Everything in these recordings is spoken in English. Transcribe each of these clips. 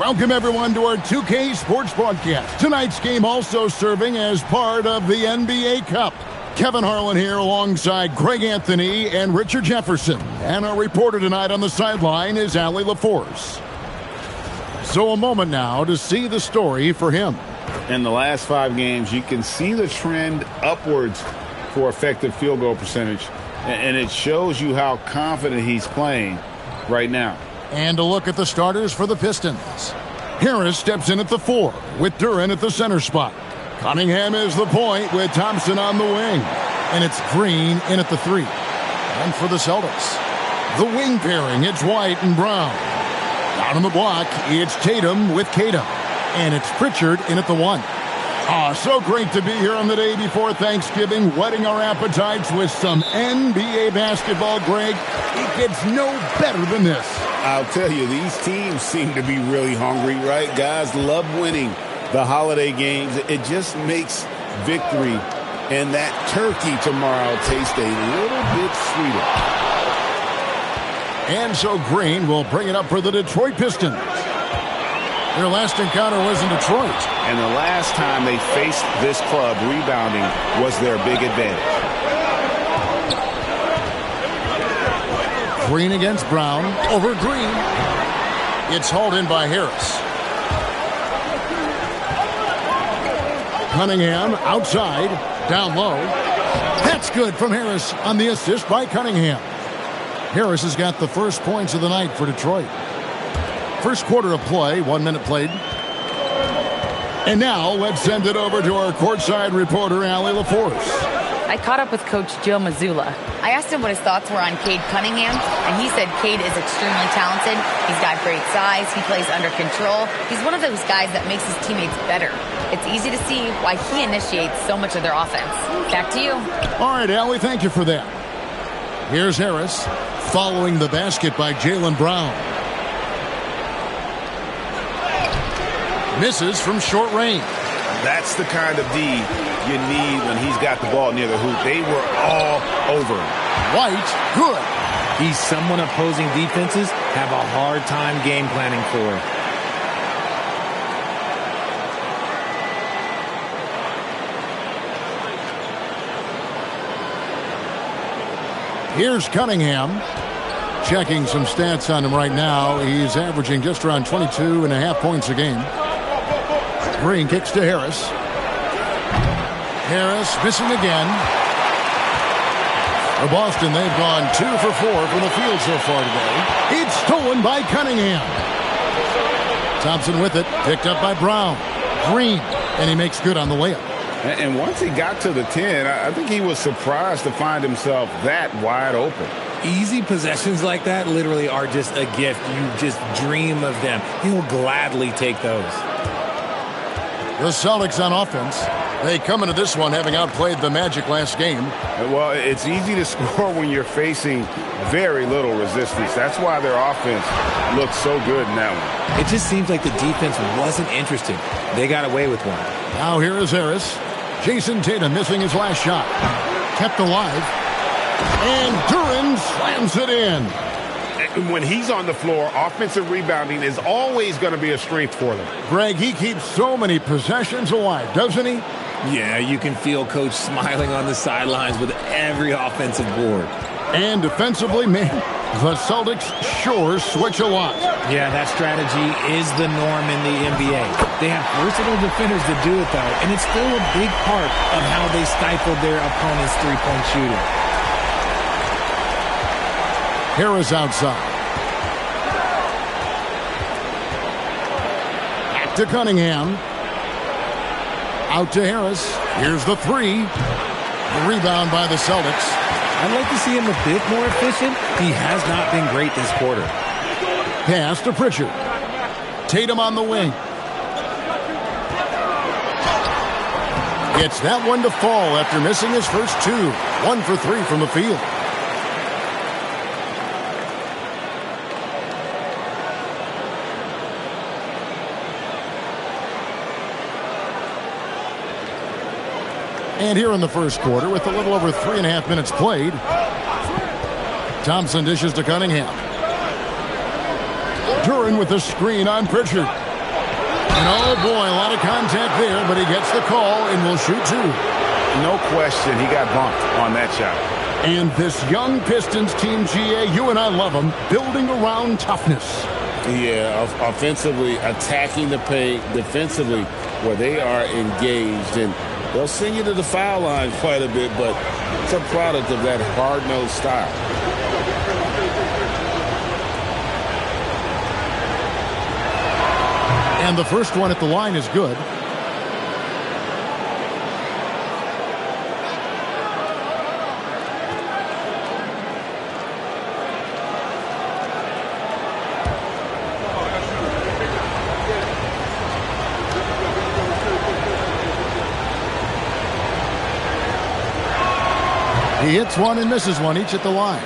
Welcome, everyone, to our 2K Sports broadcast. Tonight's game also serving as part of the NBA Cup. Kevin Harlan here alongside Greg Anthony and Richard Jefferson. And our reporter tonight on the sideline is Allie LaForce. So a moment now to see the story for him. In the last 5 games, you can see the trend upwards for effective field goal percentage. And it shows you how confident he's playing right now. And a look at the starters for the Pistons. Harris steps in at the 4 with Duren at the center spot. Cunningham is the point with Thompson on the wing. And it's Green in at the 3. And for the Celtics, the wing pairing, it's White and Brown. Out on the block, it's Tatum with Kata. And it's Pritchard in at the 1. So great to be here on the day before Thanksgiving, whetting our appetites with some NBA basketball, Greg. It gets no better than this. I'll tell you, these teams seem to be really hungry, right? Guys love winning the holiday games. It just makes victory and that turkey tomorrow taste a little bit sweeter. And so Green will bring it up for the Detroit Pistons. Their last encounter was in Detroit. And the last time they faced this club, rebounding was their big advantage. Green against Brown. Over Green. It's hauled in by Harris. Cunningham outside. Down low. That's good from Harris on the assist by Cunningham. Harris has got the first points of the night for Detroit. First quarter of play, 1 minute played. And now let's send it over to our courtside reporter, Allie LaForce. I caught up with Coach Joe Mazzulla. I asked him what his thoughts were on Cade Cunningham, and he said Cade is extremely talented. He's got great size. He plays under control. He's one of those guys that makes his teammates better. It's easy to see why he initiates so much of their offense. Back to you. All right, Allie, thank you for that. Here's Harris following the basket by Jaylen Brown. Misses from short range. That's the kind of D you need when he's got the ball near the hoop. They were all over him. White, good. He's someone opposing defenses have a hard time game planning for. Here's Cunningham. Checking some stats on him right now. He's averaging just around 22.5 points a game. Green kicks to Harris. Harris missing again. For Boston, they've gone 2 for 4 from the field so far today. It's stolen by Cunningham. Thompson with it. Picked up by Brown. Green. And he makes good on the layup. And once he got to the 10, I think he was surprised to find himself that wide open. Easy possessions like that literally are just a gift. You just dream of them. He'll gladly take those. The Celtics on offense. They come into this one having outplayed the Magic last game. Well, it's easy to score when you're facing very little resistance. That's why their offense looks so good in that one. It just seems like the defense wasn't interested. They got away with one. Now here is Harris. Jason Tatum missing his last shot. Kept alive. And Duren slams it in. When he's on the floor, offensive rebounding is always going to be a strength for them. Greg, he keeps so many possessions alive, doesn't he? Yeah, you can feel Coach smiling on the sidelines with every offensive board. And defensively, man, the Celtics sure switch a lot. Yeah, that strategy is the norm in the NBA. They have versatile defenders to do it, though, and it's still a big part of how they stifled their opponent's three-point shooting. Harris outside. Back to Cunningham. Out to Harris. Here's the 3. The rebound by the Celtics. I'd like to see him a bit more efficient. He has not been great this quarter. Pass to Pritchard. Tatum on the wing. Gets that one to fall after missing his first 2. 1 for 3 from the field. And here in the first quarter, with a little over 3.5 minutes played, Thompson dishes to Cunningham. Duren with the screen on Pritchard. And oh boy, a lot of contact there, but he gets the call and will shoot two. No question, he got bumped on that shot. And this young Pistons team, GA, you and I love them, building around toughness. Yeah, offensively, attacking the paint, defensively, where they are engaged. And they'll send you to the foul line quite a bit, but it's a product of that hard-nosed style. And the first one at the line is good. He hits one and misses one, each at the line.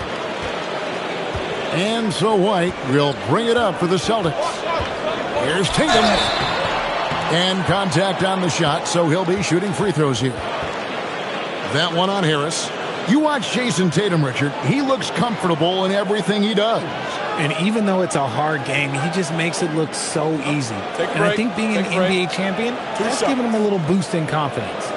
And so White will bring it up for the Celtics. Here's Tatum. And contact on the shot, so he'll be shooting free throws here. That one on Harris. You watch Jason Tatum, Richard. He looks comfortable in everything he does. And even though it's a hard game, he just makes it look so easy. And I think being an NBA champion, that's giving him a little boost in confidence.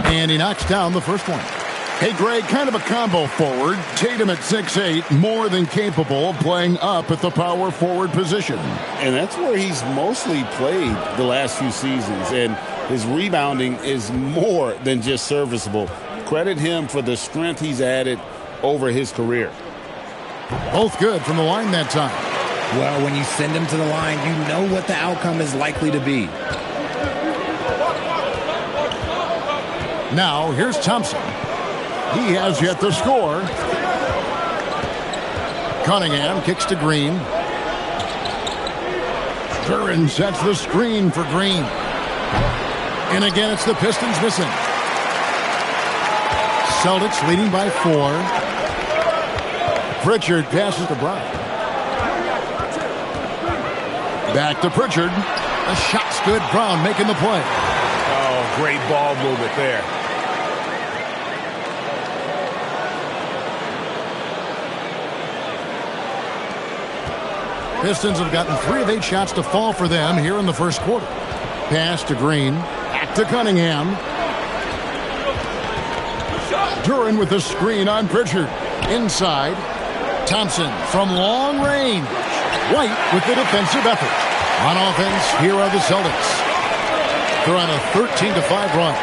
And he knocks down the first one. Hey, Greg, kind of a combo forward. Tatum at 6'8", more than capable of playing up at the power forward position. And that's where he's mostly played the last few seasons. And his rebounding is more than just serviceable. Credit him for the strength he's added over his career. Both good from the line that time. Well, when you send him to the line, you know what the outcome is likely to be. Now, here's Thompson. He has yet to score. Cunningham kicks to Green. Duran sets the screen for Green. And again, it's the Pistons missing. Celtics leading by 4. Pritchard passes to Brown. Back to Pritchard. The shot's good. Brown making the play. Oh, great ball movement there. Pistons have gotten 3 of 8 shots to fall for them here in the first quarter. Pass to Green. Back to Cunningham. Duran with the screen on Pritchard. Inside. Thompson from long range. White with the defensive effort. On offense, here are the Celtics. They're on a 13-5 run.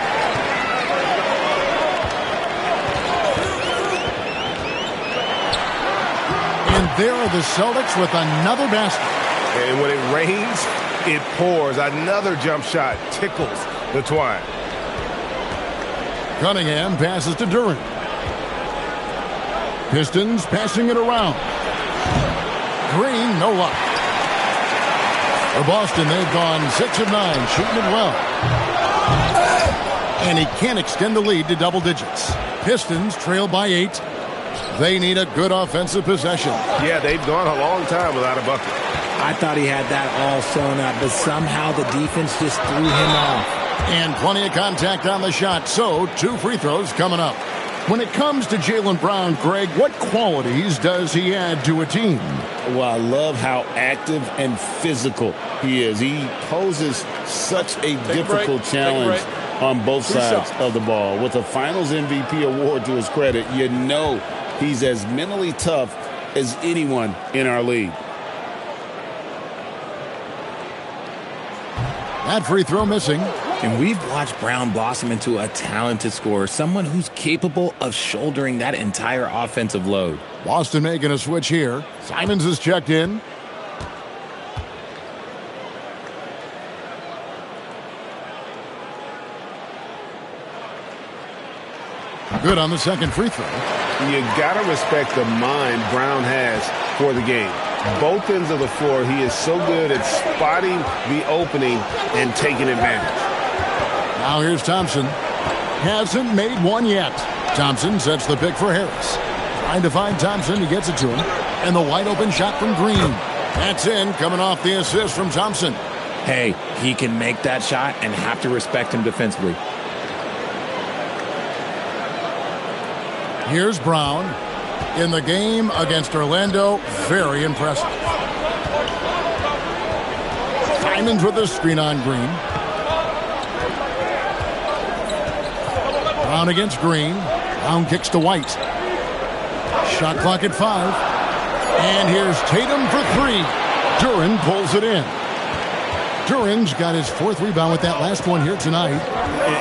And there are the Celtics with another basket. And when it rains, it pours. Another jump shot tickles the twine. Cunningham passes to Duran. Pistons passing it around. Green, no luck. For Boston, they've gone 6 of 9, shooting it well. And he can't extend the lead to double digits. Pistons trail by 8. They need a good offensive possession. Yeah, they've gone a long time without a bucket. I thought he had that all sewn up, but somehow the defense just threw him off. And plenty of contact on the shot, so 2 free throws coming up. When it comes to Jaylen Brown, Greg, what qualities does he add to a team? Well, I love how active and physical he is. He poses such a difficult challenge on both sides of the ball. With a Finals MVP award to his credit, you know he's as mentally tough as anyone in our league. That free throw missing. And we've watched Brown blossom into a talented scorer, someone who's capable of shouldering that entire offensive load. Boston making a switch here. Simons is checked in. Good on the second free throw. You got to respect the mind Brown has for the game. Both ends of the floor, he is so good at spotting the opening and taking advantage. Now here's Thompson. Hasn't made one yet. Thompson sets the pick for Harris. Trying to find Thompson. He gets it to him. And the wide open shot from Green. That's in, coming off the assist from Thompson. Hey, he can make that shot and have to respect him defensively. Here's Brown. In the game against Orlando, very impressive. Simons with a screen on Green. Brown against Green. Brown kicks to White. Shot clock at 5. And here's Tatum for 3. Duren pulls it in. Duren's got his 4th rebound with that last one here tonight.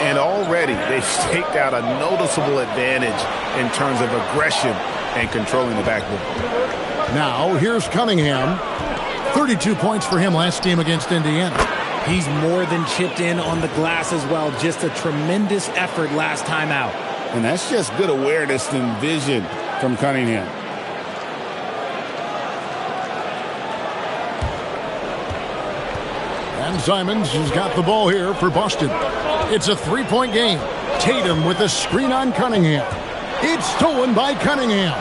And already they've staked out a noticeable advantage in terms of aggression and controlling the backboard. Now, here's Cunningham. 32 points for him last game against Indiana. He's more than chipped in on the glass as well. Just a tremendous effort last time out. And that's just good awareness and vision from Cunningham. And Simons has got the ball here for Boston. It's a 3-point game. Tatum with a screen on Cunningham. It's stolen by Cunningham.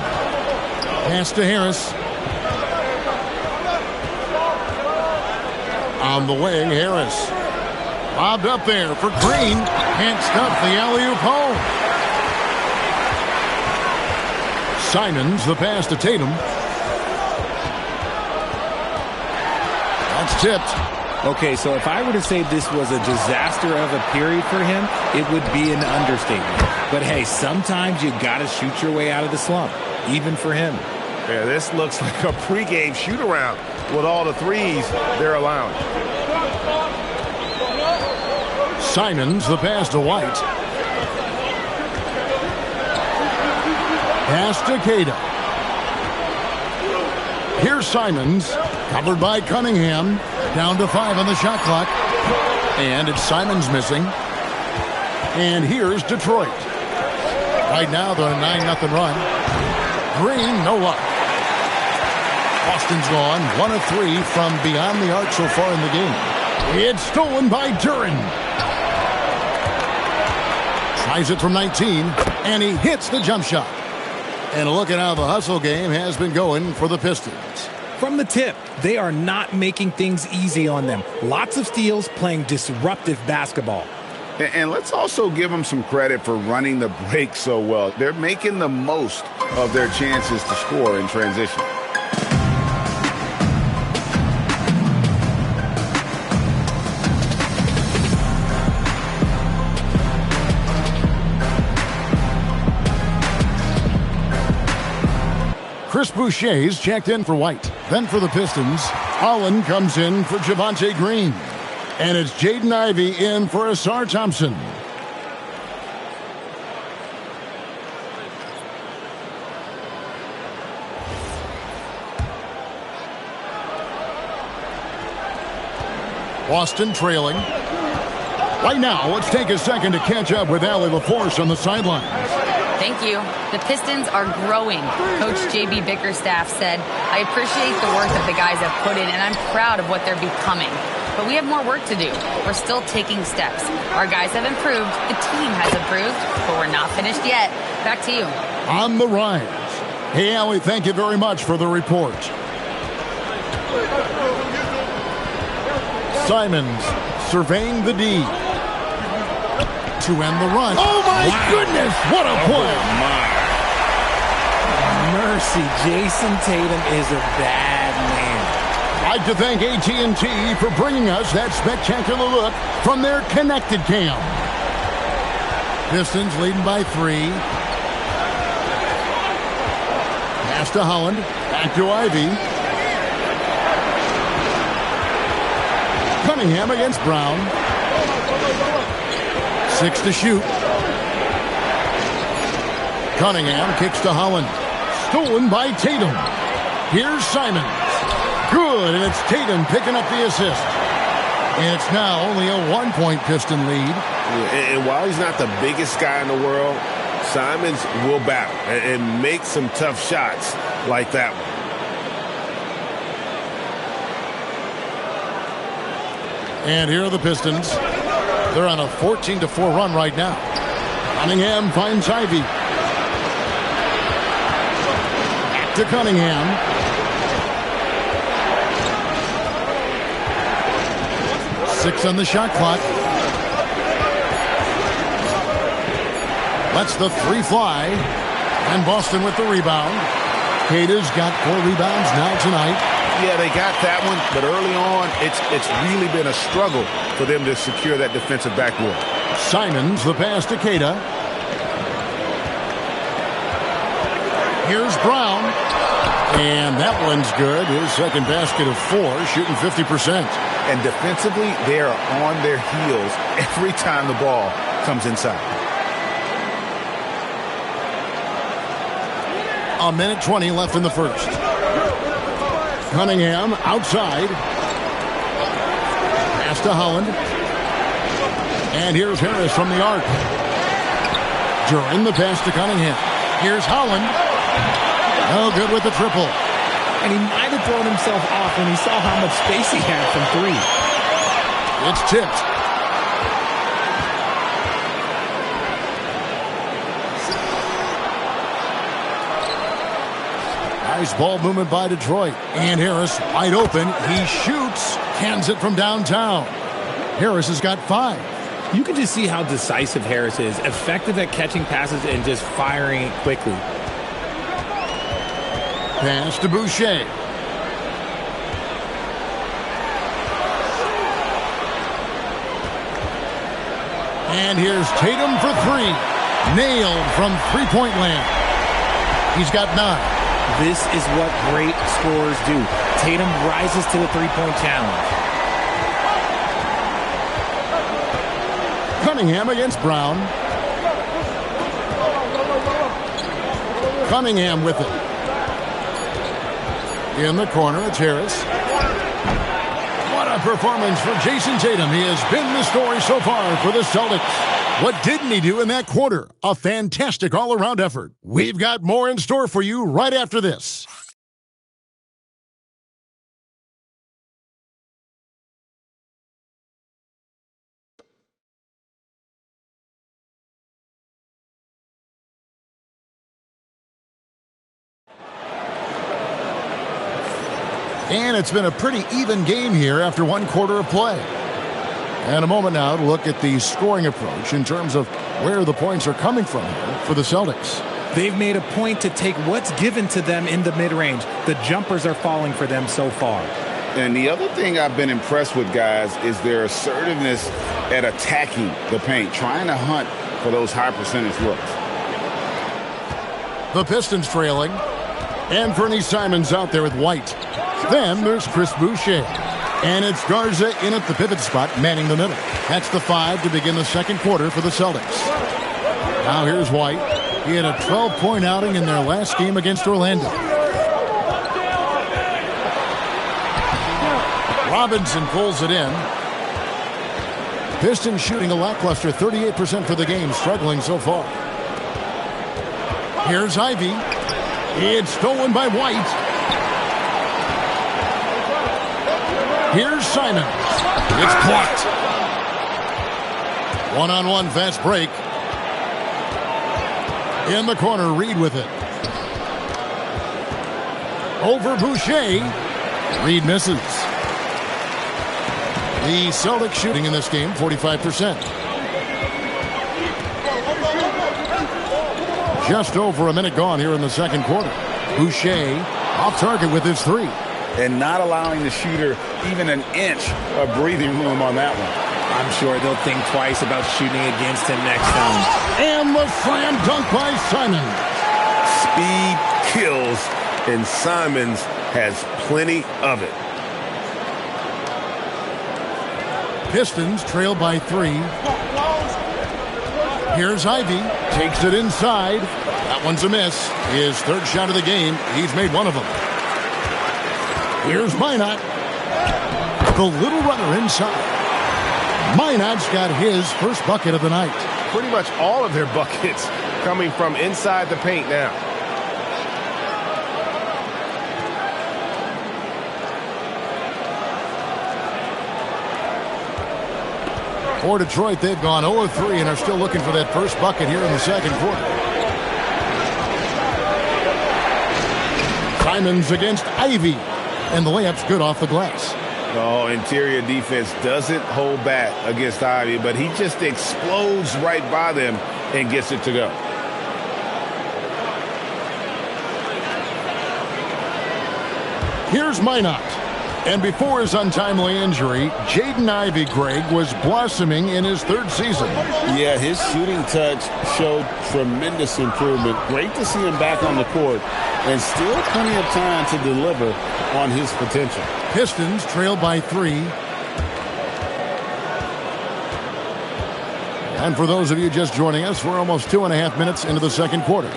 Pass to Harris. On the wing, Harris. Lobbed up there for Green. Can't stop the alley-oop home. Simons, the pass to Tatum. That's tipped. Okay, so if I were to say this was a disaster of a period for him, it would be an understatement. But hey, sometimes you got to shoot your way out of the slump, even for him. Yeah, this looks like a pregame shoot-around with all the threes they're allowing. Simons, the pass to White. Pass to Queta. Here's Simons, covered by Cunningham. Down to 5 on the shot clock. And it's Simons missing. And here's Detroit. Right now, they're on a 9-0 run. Green, no luck. Boston's gone 1 of 3 from beyond the arc so far in the game. It's stolen by Duren. Tries it from 19, and he hits the jump shot. And look at how the hustle game has been going for the Pistons. From the tip, they are not making things easy on them. Lots of steals, playing disruptive basketball. And let's also give them some credit for running the break so well. They're making the most of their chances to score in transition. Chris Boucher's checked in for White. Then for the Pistons, Allen comes in for Javonte Green. And it's Jaden Ivey in for Asar Thompson. Boston trailing. Right now, let's take a second to catch up with Allie LaForce on the sidelines. Thank you. The Pistons are growing. Coach J.B. Bickerstaff said, I appreciate the work that the guys have put in, and I'm proud of what they're becoming. But we have more work to do. We're still taking steps. Our guys have improved. The team has improved, but we're not finished yet. Back to you. On the rise. Hey, Allie, thank you very much for the report. Simons surveying the D. To end the run. Oh, my goodness. What a play. Mercy. Jason Tatum is a bad man. I'd like to thank AT&T for bringing us that spectacular look from their connected cam. Pistons leading by 3. Pass to Holland. Back to Ivy. Cunningham against Brown. 6 to shoot. Cunningham kicks to Holland. Stolen by Tatum. Here's Simons. Good, and it's Tatum picking up the assist. And it's now only a 1-point Piston lead. And while he's not the biggest guy in the world, Simons will battle and make some tough shots like that one. And here are the Pistons. They're on a 14-4 run right now. Cunningham finds Ivy. Back to Cunningham. 6 on the shot clock. Lets the 3 fly. And Boston with the rebound. Cade has got 4 rebounds now tonight. Yeah, they got that one, but early on, it's really been a struggle for them to secure that defensive backboard. Simons, the pass to Queta. Here's Brown. And that one's good. His second basket of 4, shooting 50%. And defensively, they are on their heels every time the ball comes inside. A minute 20 left in the first. Cunningham outside. Pass to Holland. And here's Harris from the arc. Duran the pass to Cunningham. Here's Holland. No good with the triple. And he might have thrown himself off when he saw how much space he had from 3. It's tipped. Nice ball movement by Detroit. And Harris wide open. He shoots. Cans it from downtown. Harris has got 5. You can just see how decisive Harris is. Effective at catching passes and just firing it quickly. Pass to Boucher. And here's Tatum for 3. Nailed from three-point land. He's got 9. This is what great scorers do. Tatum rises to the three-point challenge. Cunningham against Brown. Cunningham with it. In the corner, it's Harris. What a performance for Jason Tatum. He has been the story so far for the Celtics. What didn't he do in that quarter? A fantastic all-around effort. We've got more in store for you right after this. And it's been a pretty even game here after one quarter of play. And a moment now to look at the scoring approach in terms of where the points are coming from here for the Celtics. They've made a point to take what's given to them in the mid-range. The jumpers are falling for them so far. And the other thing I've been impressed with, guys, is their assertiveness at attacking the paint, trying to hunt for those high percentage looks. The Pistons trailing. And Fernie Simons out there with White. Then there's Chris Boucher. And it's Garza in at the pivot spot, manning the middle. That's the 5 to begin the second quarter for the Celtics. Now here's White. He had a 12-point outing in their last game against Orlando. Robinson pulls it in. Pistons shooting a lackluster 38% for the game, struggling so far. Here's Ivy. It's stolen by White. Here's Simons. It's blocked. One-on-one fast break. In the corner, Reed with it. Over Boucher. Reed misses. The Celtics shooting in this game, 45%. Just over a minute gone here in the second quarter. Boucher off target with his 3. And not allowing the shooter even an inch of breathing room on that one. I'm sure they'll think twice about shooting against him next time. And the slam dunk by Simons. Speed kills, and Simons has plenty of it. Pistons trail by 3. Here's Ivy. Takes it inside. That one's a miss. His third shot of the game. He's made one of them. Here's Minot. The little runner inside. Minot's got his first bucket of the night. Pretty much all of their buckets coming from inside the paint now. For Detroit, they've gone 0-3 and are still looking for that first bucket here in the second quarter. Simons against Ivy. And the layup's good off the glass. Oh, interior defense doesn't hold back against Ivy, but he just explodes right by them and gets it to go. Here's Minot. And before his untimely injury, Jaden Ivey, Greg, was blossoming in his third season. Yeah, his shooting touch showed tremendous improvement. Great to see him back on the court, and still plenty of time to deliver on his potential. Pistons trail by 3. And for those of you just joining us, we're almost 2.5 minutes into the second quarter.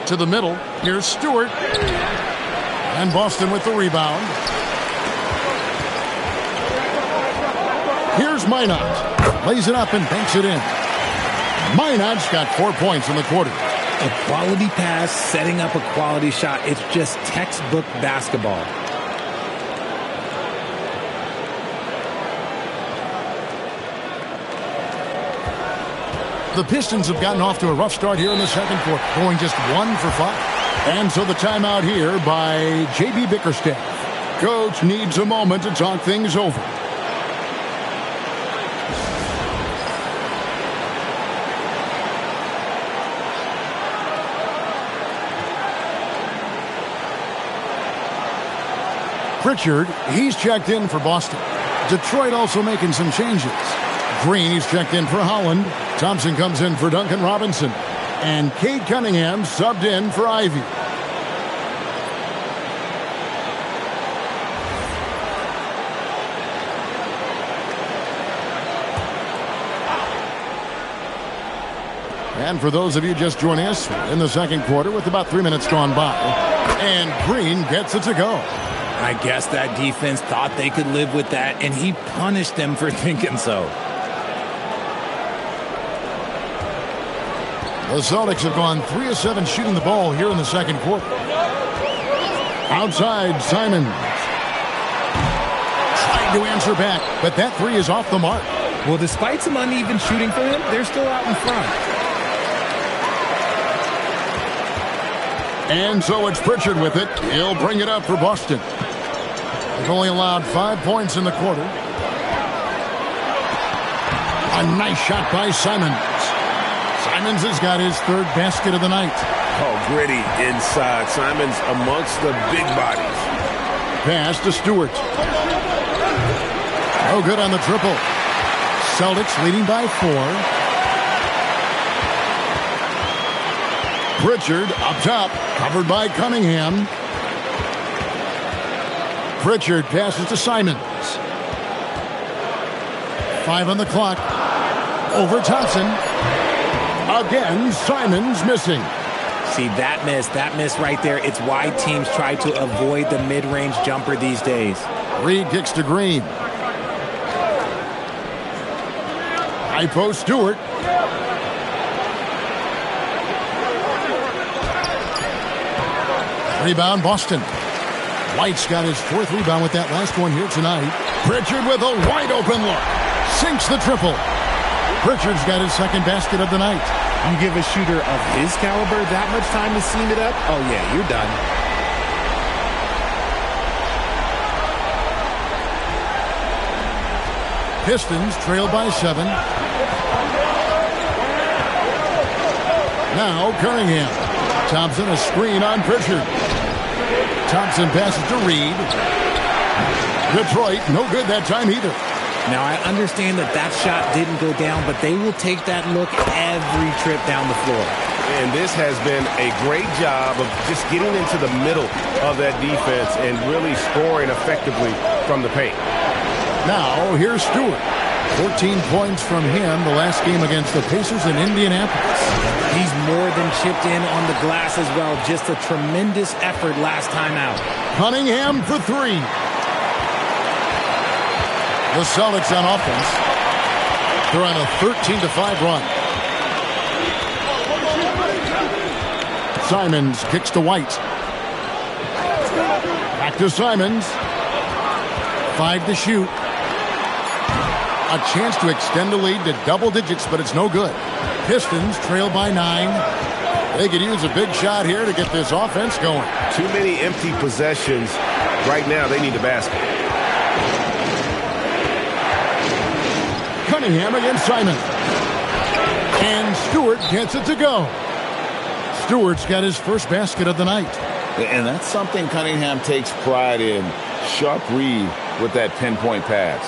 To the middle, here's Stewart. And Boston with the rebound. Here's Minot. Lays it up and banks it in. Minot's got 4 points in the quarter. A quality pass, setting up a quality shot. It's just textbook basketball. The Pistons have gotten off to a rough start here in the second quarter, going just 1 for 5. And so the timeout here by J.B. Bickerstaff. Coach needs a moment to talk things over. Pritchard, he's checked in for Boston. Detroit also making some changes. Green, he's checked in for Holland. Thompson comes in for Duncan Robinson. And Cade Cunningham subbed in for Ivy. And for those of you just joining us, in the second quarter with about 3 minutes gone by. And Green gets it to go. I guess that defense thought they could live with that, and he punished them for thinking so. The Celtics have gone 3 of 7 shooting the ball here in the second quarter. Outside, Simons. Trying to answer back, but that 3 is off the mark. Well, despite some uneven shooting for him, they're still out in front. And so it's Pritchard with it. He'll bring it up for Boston. They've only allowed 5 points in the quarter. A nice shot by Simons. Simons has got his 3rd basket of the night. Oh, gritty inside. Simons amongst the big bodies. Pass to Stewart. No good on the triple. Celtics leading by 4. Pritchard up top, covered by Cunningham. Pritchard passes to Simons. 5 on the clock. Over Thompson. Again, Simons missing. See, that miss right there. It's why teams try to avoid the mid-range jumper these days. Reed kicks to Green. High post Stewart. Rebound Boston. White's got his 4th rebound with that last one here tonight. Pritchard with a wide open look. Sinks the triple. Pritchard's got his 2nd basket of the night. You give a shooter of his caliber that much time to seam it up? Oh, yeah, you're done. Pistons trail by 7. Now Cunningham. Thompson a screen on Pritchard. Thompson passes to Reed. Detroit, no good that time either. Now, I understand that shot didn't go down, but they will take that look every trip down the floor. And this has been a great job of just getting into the middle of that defense and really scoring effectively from the paint. Now, here's Stewart. 14 points from him the last game against the Pacers in Indianapolis. He's more than chipped in on the glass as well. Just a tremendous effort last time out. Cunningham for 3. The Celtics on offense. They're on a 13-5 run. Simons kicks to White. Back to Simons. 5 to shoot. A chance to extend the lead to double digits, but it's no good. Pistons trail by 9. They could use a big shot here to get this offense going. Too many empty possessions. Right now, they need a basket. Cunningham against Simon. And Stewart gets it to go. Stewart's got his first basket of the night. And that's something Cunningham takes pride in. Sharp read with that pinpoint pass.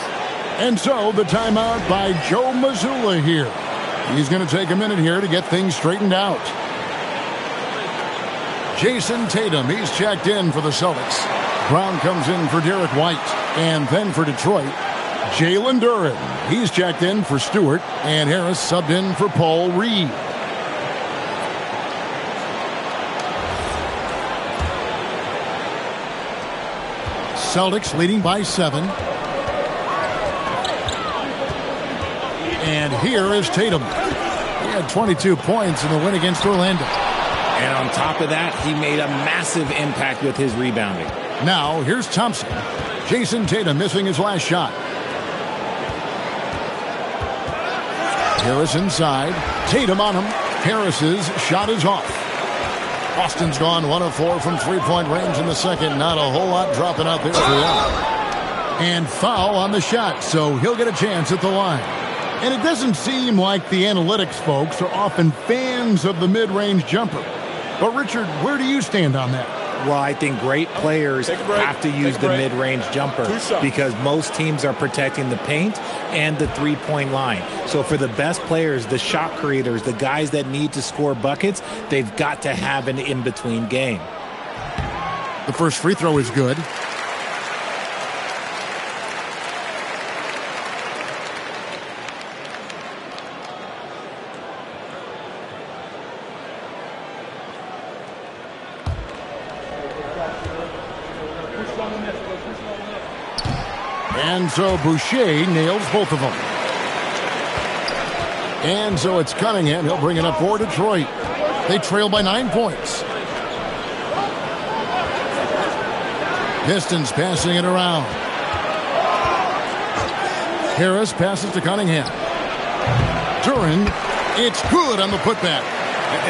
And so the timeout by Joe Mazzulla here. He's going to take a minute here to get things straightened out. Jason Tatum, he's checked in for the Celtics. Brown comes in for Derek White. And then for Detroit, Jalen Duren. He's checked in for Stewart. And Harris subbed in for Paul Reed. Celtics leading by 7. And here is Tatum. He had 22 points in the win against Orlando. And on top of that, he made a massive impact with his rebounding. Now, here's Thompson. Jason Tatum missing his last shot. Harris inside. Tatum on him. Harris's shot is off. Boston's gone 1 of 4 from three-point range in the second. Not a whole lot dropping out there for them. And foul on the shot, so he'll get a chance at the line. And it doesn't seem like the analytics folks are often fans of the mid-range jumper. But, Richard, where do you stand on that? Well, I think great players have to use the mid-range jumper because most teams are protecting the paint and the three-point line. So for the best players, the shot creators, the guys that need to score buckets, they've got to have an in-between game. The first free throw is good. And so Boucher nails both of them. And so it's Cunningham. He'll bring it up for Detroit. They trail by 9 points. Pistons passing it around. Harris passes to Cunningham. Duren, it's good on the putback.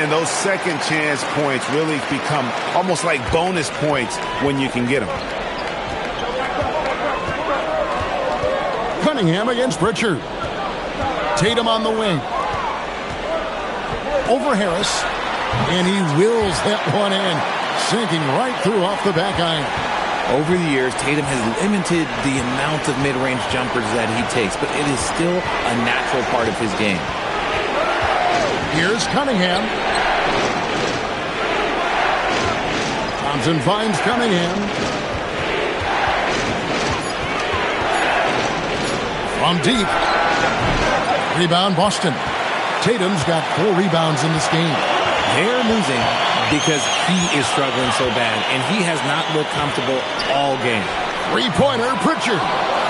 And those second chance points really become almost like bonus points when you can get them. Cunningham against Pritchard. Tatum on the wing. Over Harris. And he wills that one in. Sinking right through off the back iron. Over the years, Tatum has limited the amount of mid-range jumpers that he takes, but it is still a natural part of his game. Here's Cunningham. Thompson finds Cunningham. From deep. Rebound Boston. Tatum's got 4 rebounds in this game. They're losing because he is struggling so bad, and he has not looked comfortable all game. Three-pointer, Pritchard.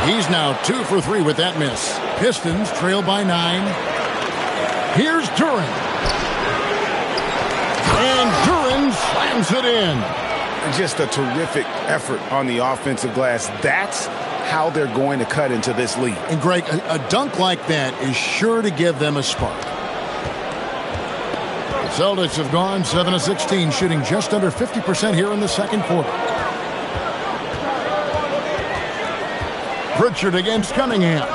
He's now 2 for 3 with that miss. Pistons trail by 9. Here's Duren. And Duren slams it in. Just a terrific effort on the offensive glass. That's how they're going to cut into this lead. And Greg, a dunk like that is sure to give them a spark. The Celtics have gone 7 of 16, shooting just under 50% here in the second quarter. Pritchard against Cunningham.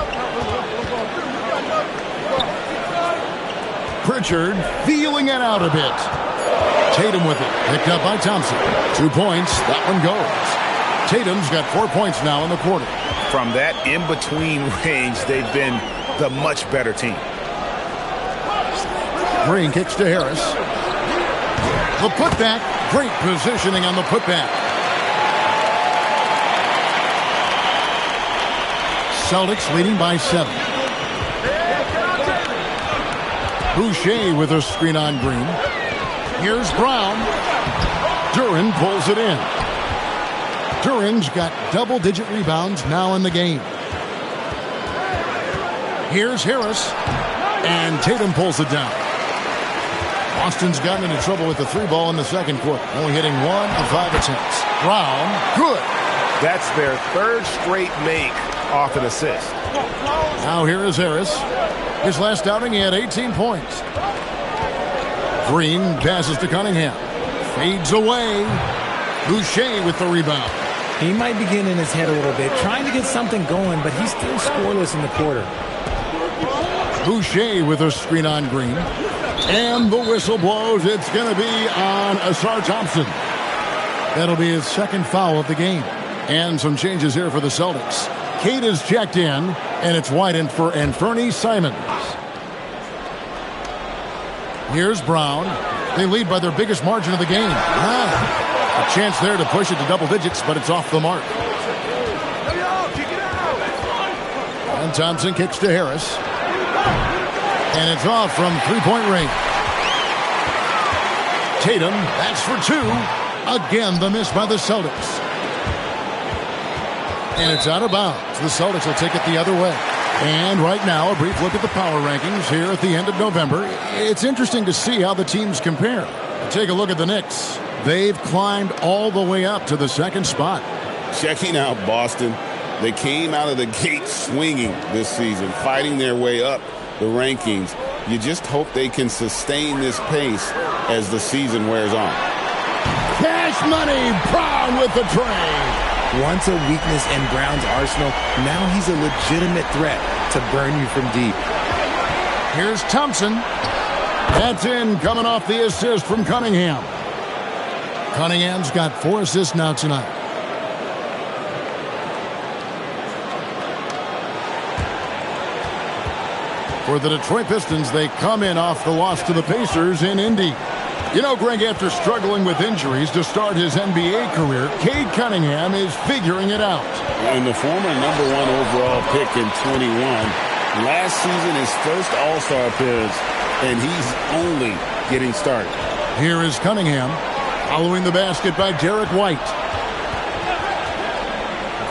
Pritchard feeling it out a bit. Tatum with it, picked up by Thompson. 2 points, that one goes. Tatum's got 4 points now in the quarter. From that in-between range, they've been the much better team. Green kicks to Harris. The putback, great positioning on the putback. Celtics leading by 7. Boucher with a screen on Green. Here's Brown. Duren pulls it in. Duren's got double-digit rebounds now in the game. Here's Harris. And Tatum pulls it down. Boston's gotten into trouble with the 3 ball in the second quarter. Only hitting 1 of 5 attempts. Brown, good. That's their 3rd straight make off an assist. Now here is Harris. His last outing, he had 18 points. Green passes to Cunningham. Fades away. Boucher with the rebound. He might be getting in his head a little bit, trying to get something going, but he's still scoreless in the quarter. Boucher with a screen on Green. And the whistle blows. It's going to be on Asar Thompson. That'll be his second foul of the game. And some changes here for the Celtics. Cade is checked in, and it's White for Anfernee Simons. Here's Brown. They lead by their biggest margin of the game. A chance there to push it to double digits, but it's off the mark. And Thompson kicks to Harris. And it's off from three-point range. Tatum, that's for two. Again, the miss by the Celtics. And it's out of bounds. The Celtics will take it the other way. And right now, a brief look at the power rankings here at the end of November. It's interesting to see how the teams compare. Take a look at the Knicks. They've climbed all the way up to the second spot. Checking out Boston. They came out of the gate swinging this season, fighting their way up the rankings. You just hope they can sustain this pace as the season wears on. Cash money, Brown with the trade. Once a weakness in Brown's arsenal, now he's a legitimate threat to burn you from deep. Here's Thompson. That's in, coming off the assist from Cunningham. Cunningham's got 4 assists now tonight. For the Detroit Pistons, they come in off the loss to the Pacers in Indy. You know, Greg, after struggling with injuries to start his NBA career, Cade Cunningham is figuring it out. And the former #1 overall pick in 21, last season his first All-Star appearance, and he's only getting started. Here is Cunningham, following the basket by Derek White.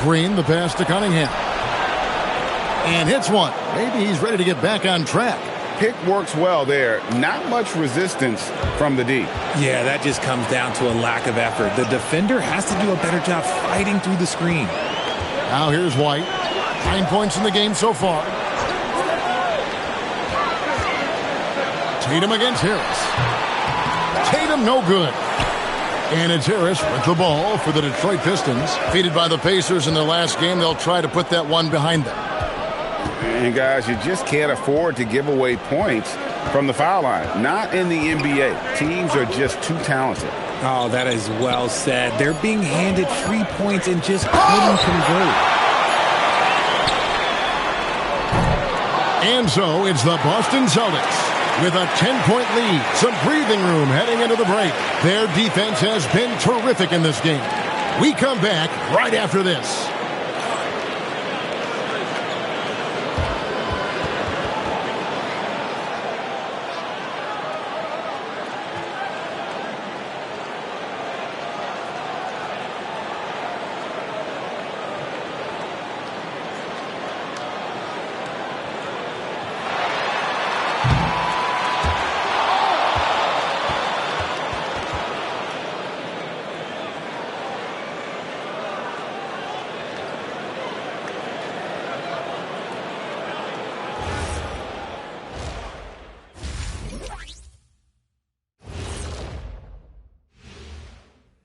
Green, the pass to Cunningham. And hits one. Maybe he's ready to get back on track. Pick works well there. Not much resistance from the D. Yeah, that just comes down to a lack of effort. The defender has to do a better job fighting through the screen. Now here's White. 9 points in the game so far. Tatum against Harris. Tatum no good. And it's Harris with the ball for the Detroit Pistons. Defeated by the Pacers in their last game, they'll try to put that one behind them. And guys, you just can't afford to give away points from the foul line. Not in the NBA. Teams are just too talented. Oh, that is well said. They're being handed free points and just couldn't convert. And so it's the Boston Celtics with a 10-point lead. Some breathing room heading into the break. Their defense has been terrific in this game. We come back right after this.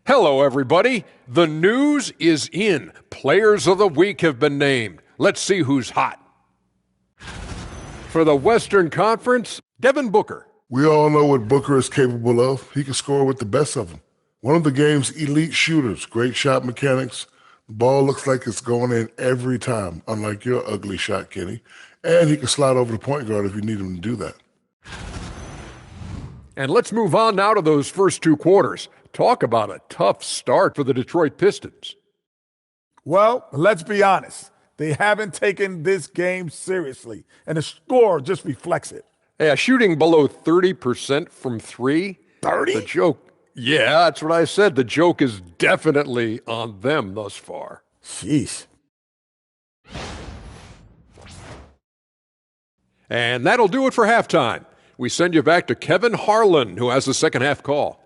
Hello, everybody. The news is in. Players of the week have been named. Let's see who's hot. For the Western Conference, Devin Booker. We all know what Booker is capable of. He can score with the best of them. One of the game's elite shooters, great shot mechanics. The ball looks like it's going in every time, unlike your ugly shot, Kenny. And he can slide over the point guard if you need him to do that. And let's move on now to those first 2 quarters. Talk about a tough start for the Detroit Pistons. Well, let's be honest. They haven't taken this game seriously, and the score just reflects it. Yeah, shooting below 30% from 3. 30? The joke. Yeah, that's what I said. The joke is definitely on them thus far. Sheesh. And that'll do it for halftime. We send you back to Kevin Harlan, who has the second half call.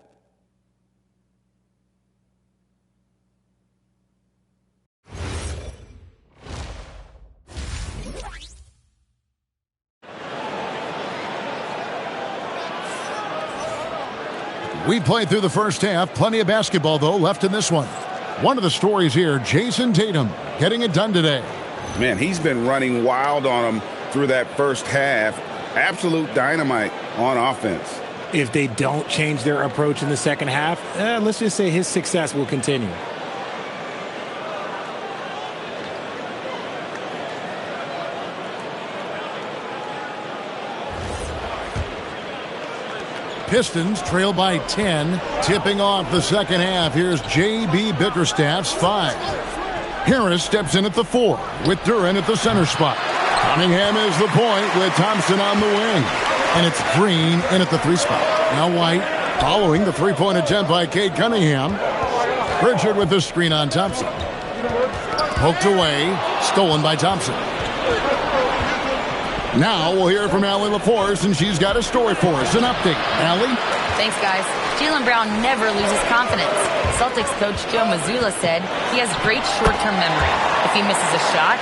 We played through the first half. Plenty of basketball, though, left in this one. One of the stories here, Jason Tatum getting it done today. Man, he's been running wild on him through that first half. Absolute dynamite on offense. If they don't change their approach in the second half, let's just say his success will continue. Pistons trail by 10, tipping off the second half. Here's J.B. Bickerstaff's 5. Harris steps in at the 4 with Duren at the center spot. Cunningham is the point with Thompson on the wing. And it's Green in at the 3 spot. Now White following the three-point attempt by Cade Cunningham. Pritchard with the screen on Thompson. Poked away, stolen by Thompson. Now we'll hear from Allie LaForce, and she's got a story for us. An update. Allie? Thanks, guys. Jaylen Brown never loses confidence. Celtics coach Joe Mazzulla said he has great short-term memory. If he misses a shot,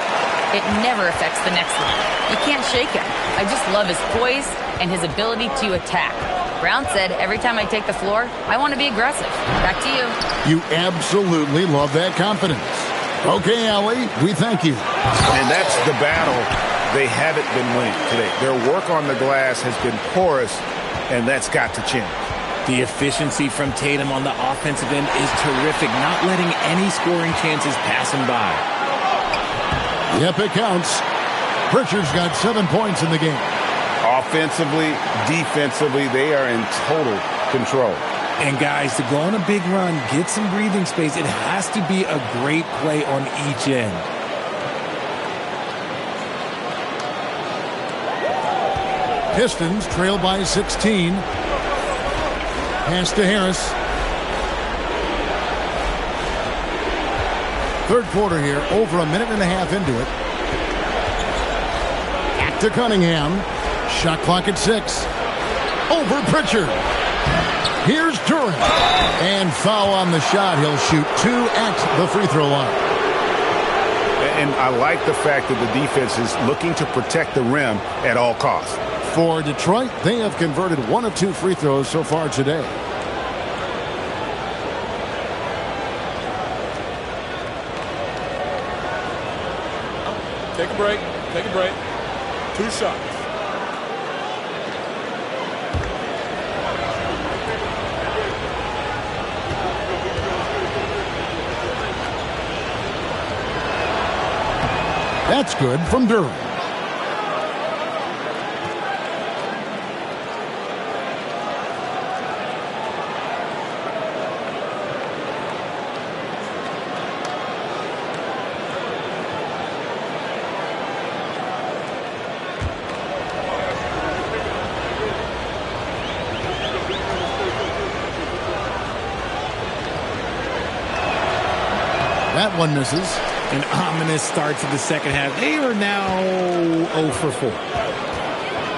it never affects the next one. You can't shake him. I just love his poise and his ability to attack. Brown said, every time I take the floor, I want to be aggressive. Back to you. You absolutely love that confidence. Okay, Allie, we thank you. And that's the battle they haven't been winning today. Their work on the glass has been porous, and that's got to change. The efficiency from Tatum on the offensive end is terrific, not letting any scoring chances pass him by. Yep, it counts. Pritchard's got 7 points in the game. Offensively, defensively, they are in total control. And guys, to go on a big run, get some breathing space, it has to be a great play on each end. Pistons trail by 16. Pass to Harris. Third quarter here, over a minute and a half into it. Back to Cunningham. Shot clock at 6. Over Pritchard. Here's Duren. And foul on the shot. He'll shoot 2 at the free throw line. And I like the fact that the defense is looking to protect the rim at all costs. For Detroit, they have converted 1 of 2 free throws so far today. Take a break. Take a break. 2 shots. That's good from Duren. That one misses. An ominous start to the second half. They are now 0 for 4.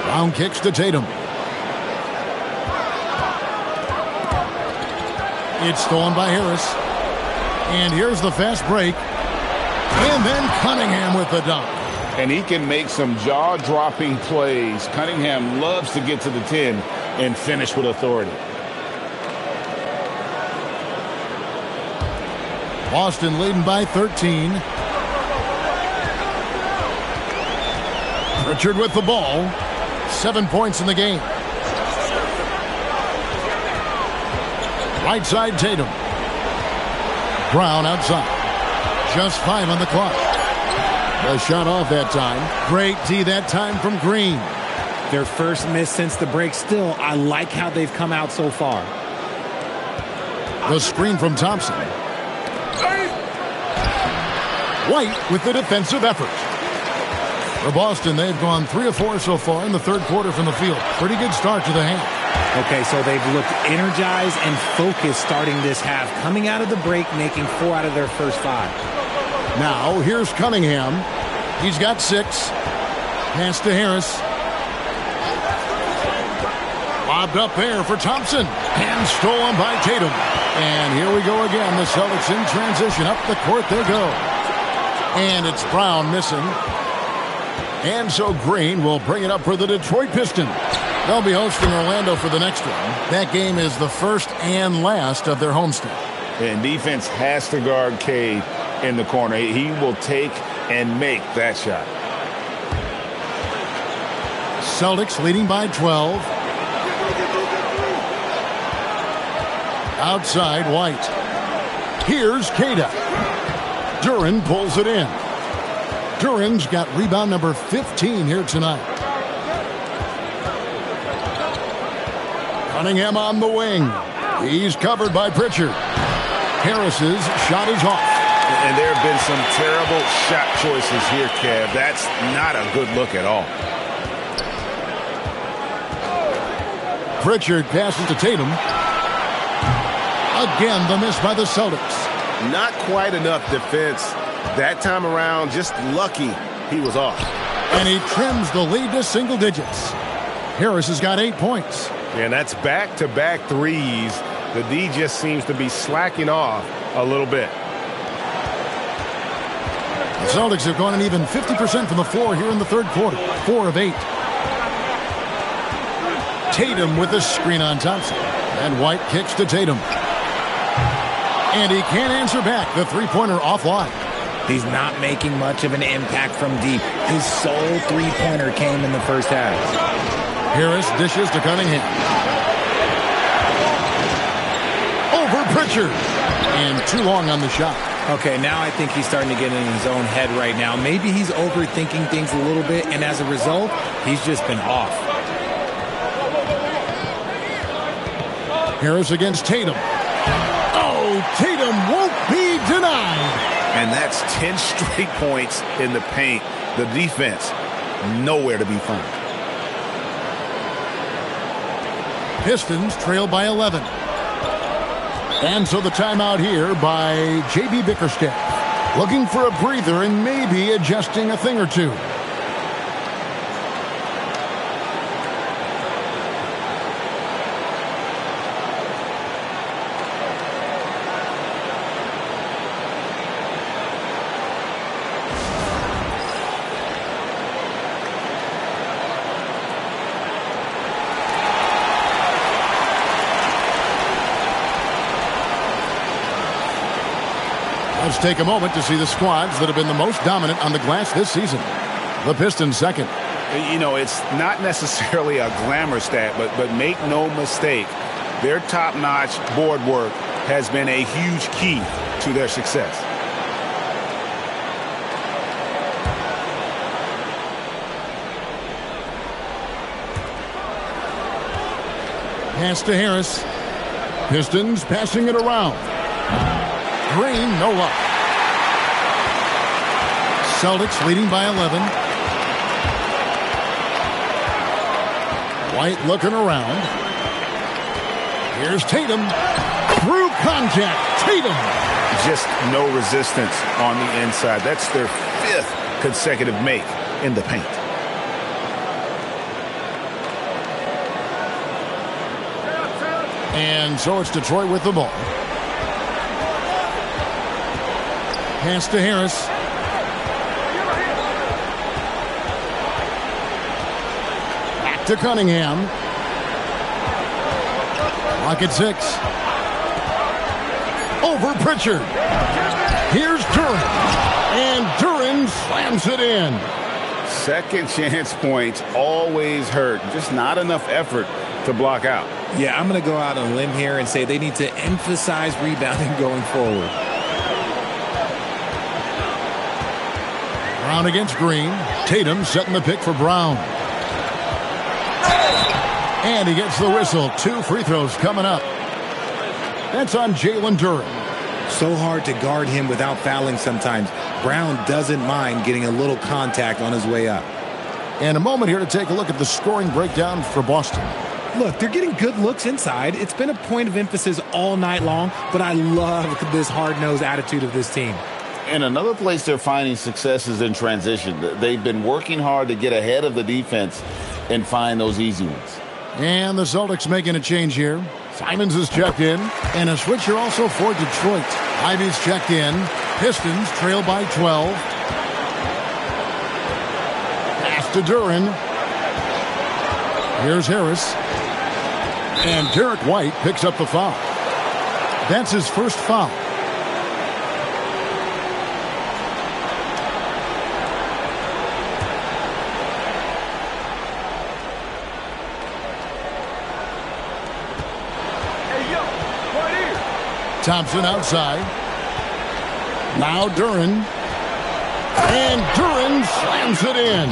Brown kicks to Tatum. It's stolen by Harris. And here's the fast break. And then Cunningham with the dunk. And he can make some jaw-dropping plays. Cunningham loves to get to the 10 and finish with authority. Boston leading by 13. Pritchard with the ball. 7 points in the game. Right side Tatum. Brown outside. Just 5 on the clock. A shot off that time. Great D that time from Green. Their first miss since the break. Still, I like how they've come out so far. The screen from Thompson. White with the defensive effort. For Boston, they've gone 3 of 4 so far in the third quarter from the field. Pretty good start to the half. Okay, so they've looked energized and focused starting this half. Coming out of the break, making 4 out of their first 5. Now, here's Cunningham. He's got 6. Pass to Harris. Lobbed up there for Thompson. And stolen by Tatum. And here we go again. The Celtics in transition. Up the court they go. And it's Brown missing. And so Green will bring it up for the Detroit Pistons. They'll be hosting Orlando for the next one. That game is the first and last of their homestand. And defense has to guard Cade in the corner. He will take and make that shot. Celtics leading by 12. Outside, White. Here's Cada. Duren pulls it in. Duren's got rebound number 15 here tonight. Cunningham on the wing. He's covered by Pritchard. Harris's shot is off. And there have been some terrible shot choices here, Kev. That's not a good look at all. Pritchard passes to Tatum. Again, the miss by the Celtics. Not quite enough defense that time around. Just lucky he was off. And he trims the lead to single digits. Harris has got 8 points. And that's back-to-back threes. The D just seems to be slacking off a little bit. The Celtics have gone an even 50% from the floor here in the third quarter. 4 of 8. Tatum with the screen on Thompson. And White kicks to Tatum. And he can't answer back. The three-pointer offline. He's not making much of an impact from deep. His sole three-pointer came in the first half. Harris dishes to Cunningham. Over Pritchard. And too long on the shot. Okay, now I think he's starting to get in his own head right now. Maybe he's overthinking things a little bit, and as a result, he's just been off. Harris against Tatum. Oh, Tatum won't be denied. And that's 10 straight points in the paint. The defense, nowhere to be found. Pistons trail by 11. And so the timeout here by J.B. Bickerstaff. Looking for a breather and maybe adjusting a thing or two. Let's take a moment to see the squads that have been the most dominant on the glass this season. The Pistons second. You know, it's not necessarily a glamour stat, but make no mistake, their top-notch board work has been a huge key to their success. Pass to Harris. Pistons passing it around. Green, no luck. Celtics leading by 11. White looking around. Here's Tatum. Through contact. Tatum. Just no resistance on the inside. That's their 5th consecutive make in the paint. And so it's Detroit with the ball. Pass to Harris. Back to Cunningham. Clock at 6. Over Pritchard. Here's Duren. And Duren slams it in. Second chance points always hurt. Just not enough effort to block out. Yeah, I'm going to go out on a limb here and say they need to emphasize rebounding going forward. Brown against Green. Tatum setting the pick for Brown. And he gets the whistle. 2 free throws coming up. That's on Jalen Duren. So hard to guard him without fouling sometimes. Brown doesn't mind getting a little contact on his way up. And a moment here to take a look at the scoring breakdown for Boston. Look, they're getting good looks inside. It's been a point of emphasis all night long, but I love this hard-nosed attitude of this team. And another place they're finding success is in transition. They've been working hard to get ahead of the defense and find those easy ones. And the Celtics making a change here. Simons is checked in. And a switch here also for Detroit. Ivy's checked in. Pistons trail by 12. Pass to Duren. Here's Harris. And Derek White picks up the foul. That's his first foul. Thompson outside. Now Duren. And Duren slams it in.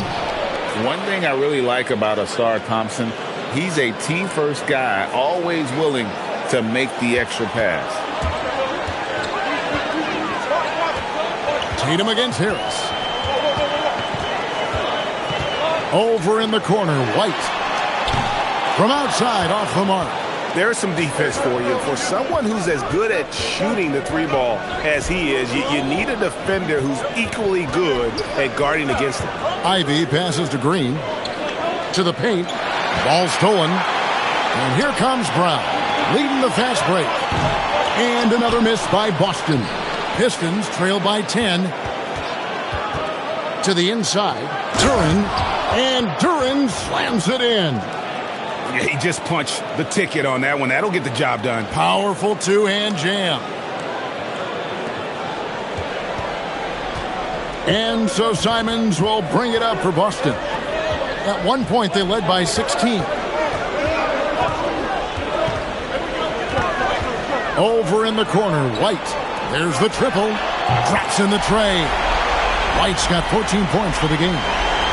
One thing I really like about Asar Thompson, he's a team-first guy, always willing to make the extra pass. Tatum against Harris. Over in the corner, White. From outside, off the mark. There's some defense for you. For someone who's as good at shooting the three ball as he is, you need a defender who's equally good at guarding against him. Ivy passes to Green. To the paint. Ball stolen. And here comes Brown, leading the fast break. And another miss by Boston. Pistons trail by 10. To the inside. Duren. And Duren slams it in. Yeah, he just punched the ticket on that one. That'll get the job done. Powerful two-hand jam. And so Simons will bring it up for Boston. At one point, they led by 16. Over in the corner, White. There's the triple. Drops in the tray. White's got 14 points for the game.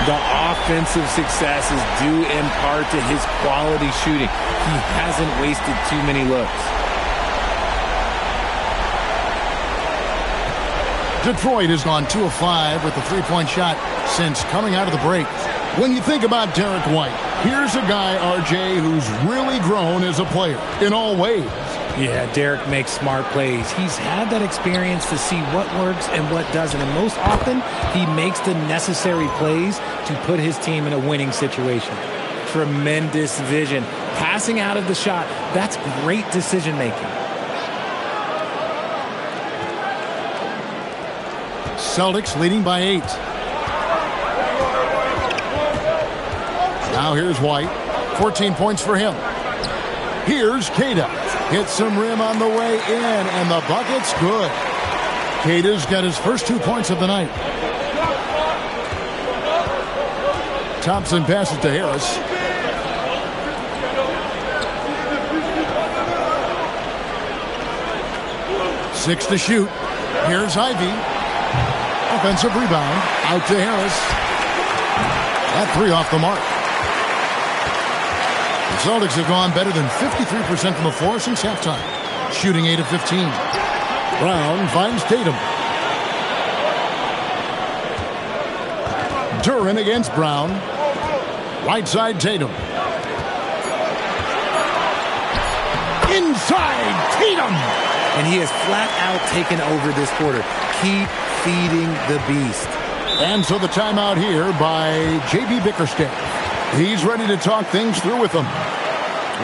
The offensive success is due in part to his quality shooting. He hasn't wasted too many looks. Detroit has gone 2 of 5 with the three-point shot since coming out of the break. When you think about Derek White, here's a guy, RJ, who's really grown as a player in all ways. Yeah, Derek makes smart plays. He's had that experience to see what works and what doesn't. And most often, he makes the necessary plays to put his team in a winning situation. Tremendous vision. Passing out of the shot, that's great decision making. Celtics leading by 8. Now here's White. 14 points for him. Here's Queta. Hits some rim on the way in, and the bucket's good. Queta's got his first 2 points of the night. Thompson passes to Harris. Six to shoot. Here's Ivy. Offensive rebound. Out to Harris. That three off the mark. The Celtics have gone better than 53% from the floor since halftime, shooting 8 of 15. Brown finds Tatum. Duren against Brown. Right side Tatum. Inside Tatum. And he has flat out taken over this quarter. Keep feeding the beast. And so the timeout here by J.B. Bickerstaff. He's ready to talk things through with them.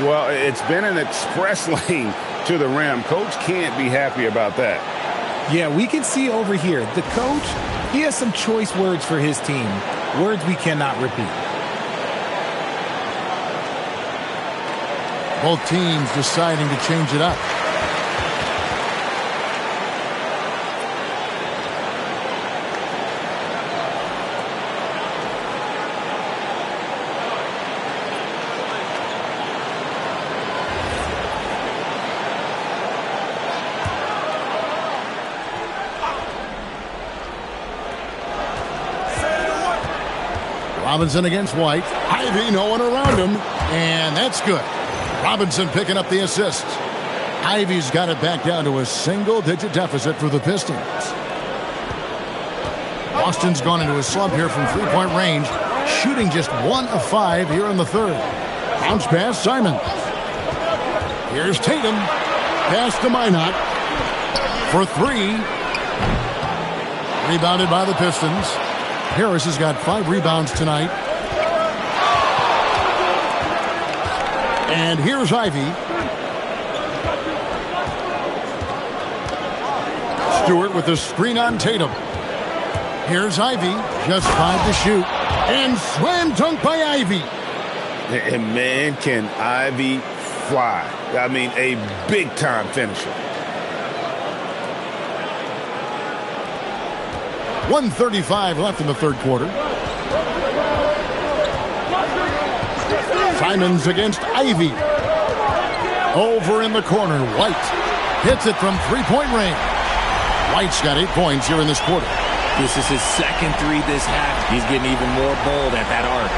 Well, it's been an express lane to the rim. Coach can't be happy about that. Yeah, we can see over here, the coach, he has some choice words for his team. Words we cannot repeat. Both teams deciding to change it up. Robinson against White. Ivy, no one around him. And that's good. Robinson picking up the assist. Ivy's got it back down to a single-digit deficit for the Pistons. Boston's gone into a slump here from three-point range, shooting just 1 of 5 here in the third. Bounce pass, Simons. Here's Tatum. Pass to Minot. For 3. Rebounded by the Pistons. Harris has got 5 rebounds tonight. And here's Ivy. Stewart with the screen on Tatum. Here's Ivy. Just 5 to shoot. And slam dunk by Ivy. And man, can Ivy fly. I mean, a big-time finisher. 1:35 left in the third quarter. Simons against Ivy. Over in the corner, White hits it from three-point range. White's got 8 points here in this quarter. This is his second three this half. He's getting even more bold at that arc.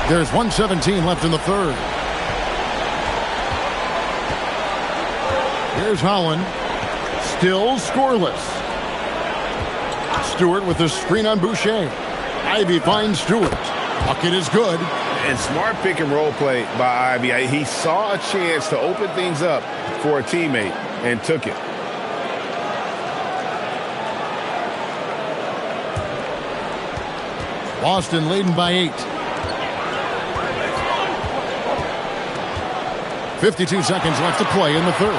There's 1:17 left in the third. Here's Holland. Still scoreless. Stewart with the screen on Boucher. Ivy finds Stewart. Bucket is good. And smart pick-and-roll play by Ivy. He saw a chance to open things up for a teammate and took it. Boston leading by 8. 52 seconds left to play in the third.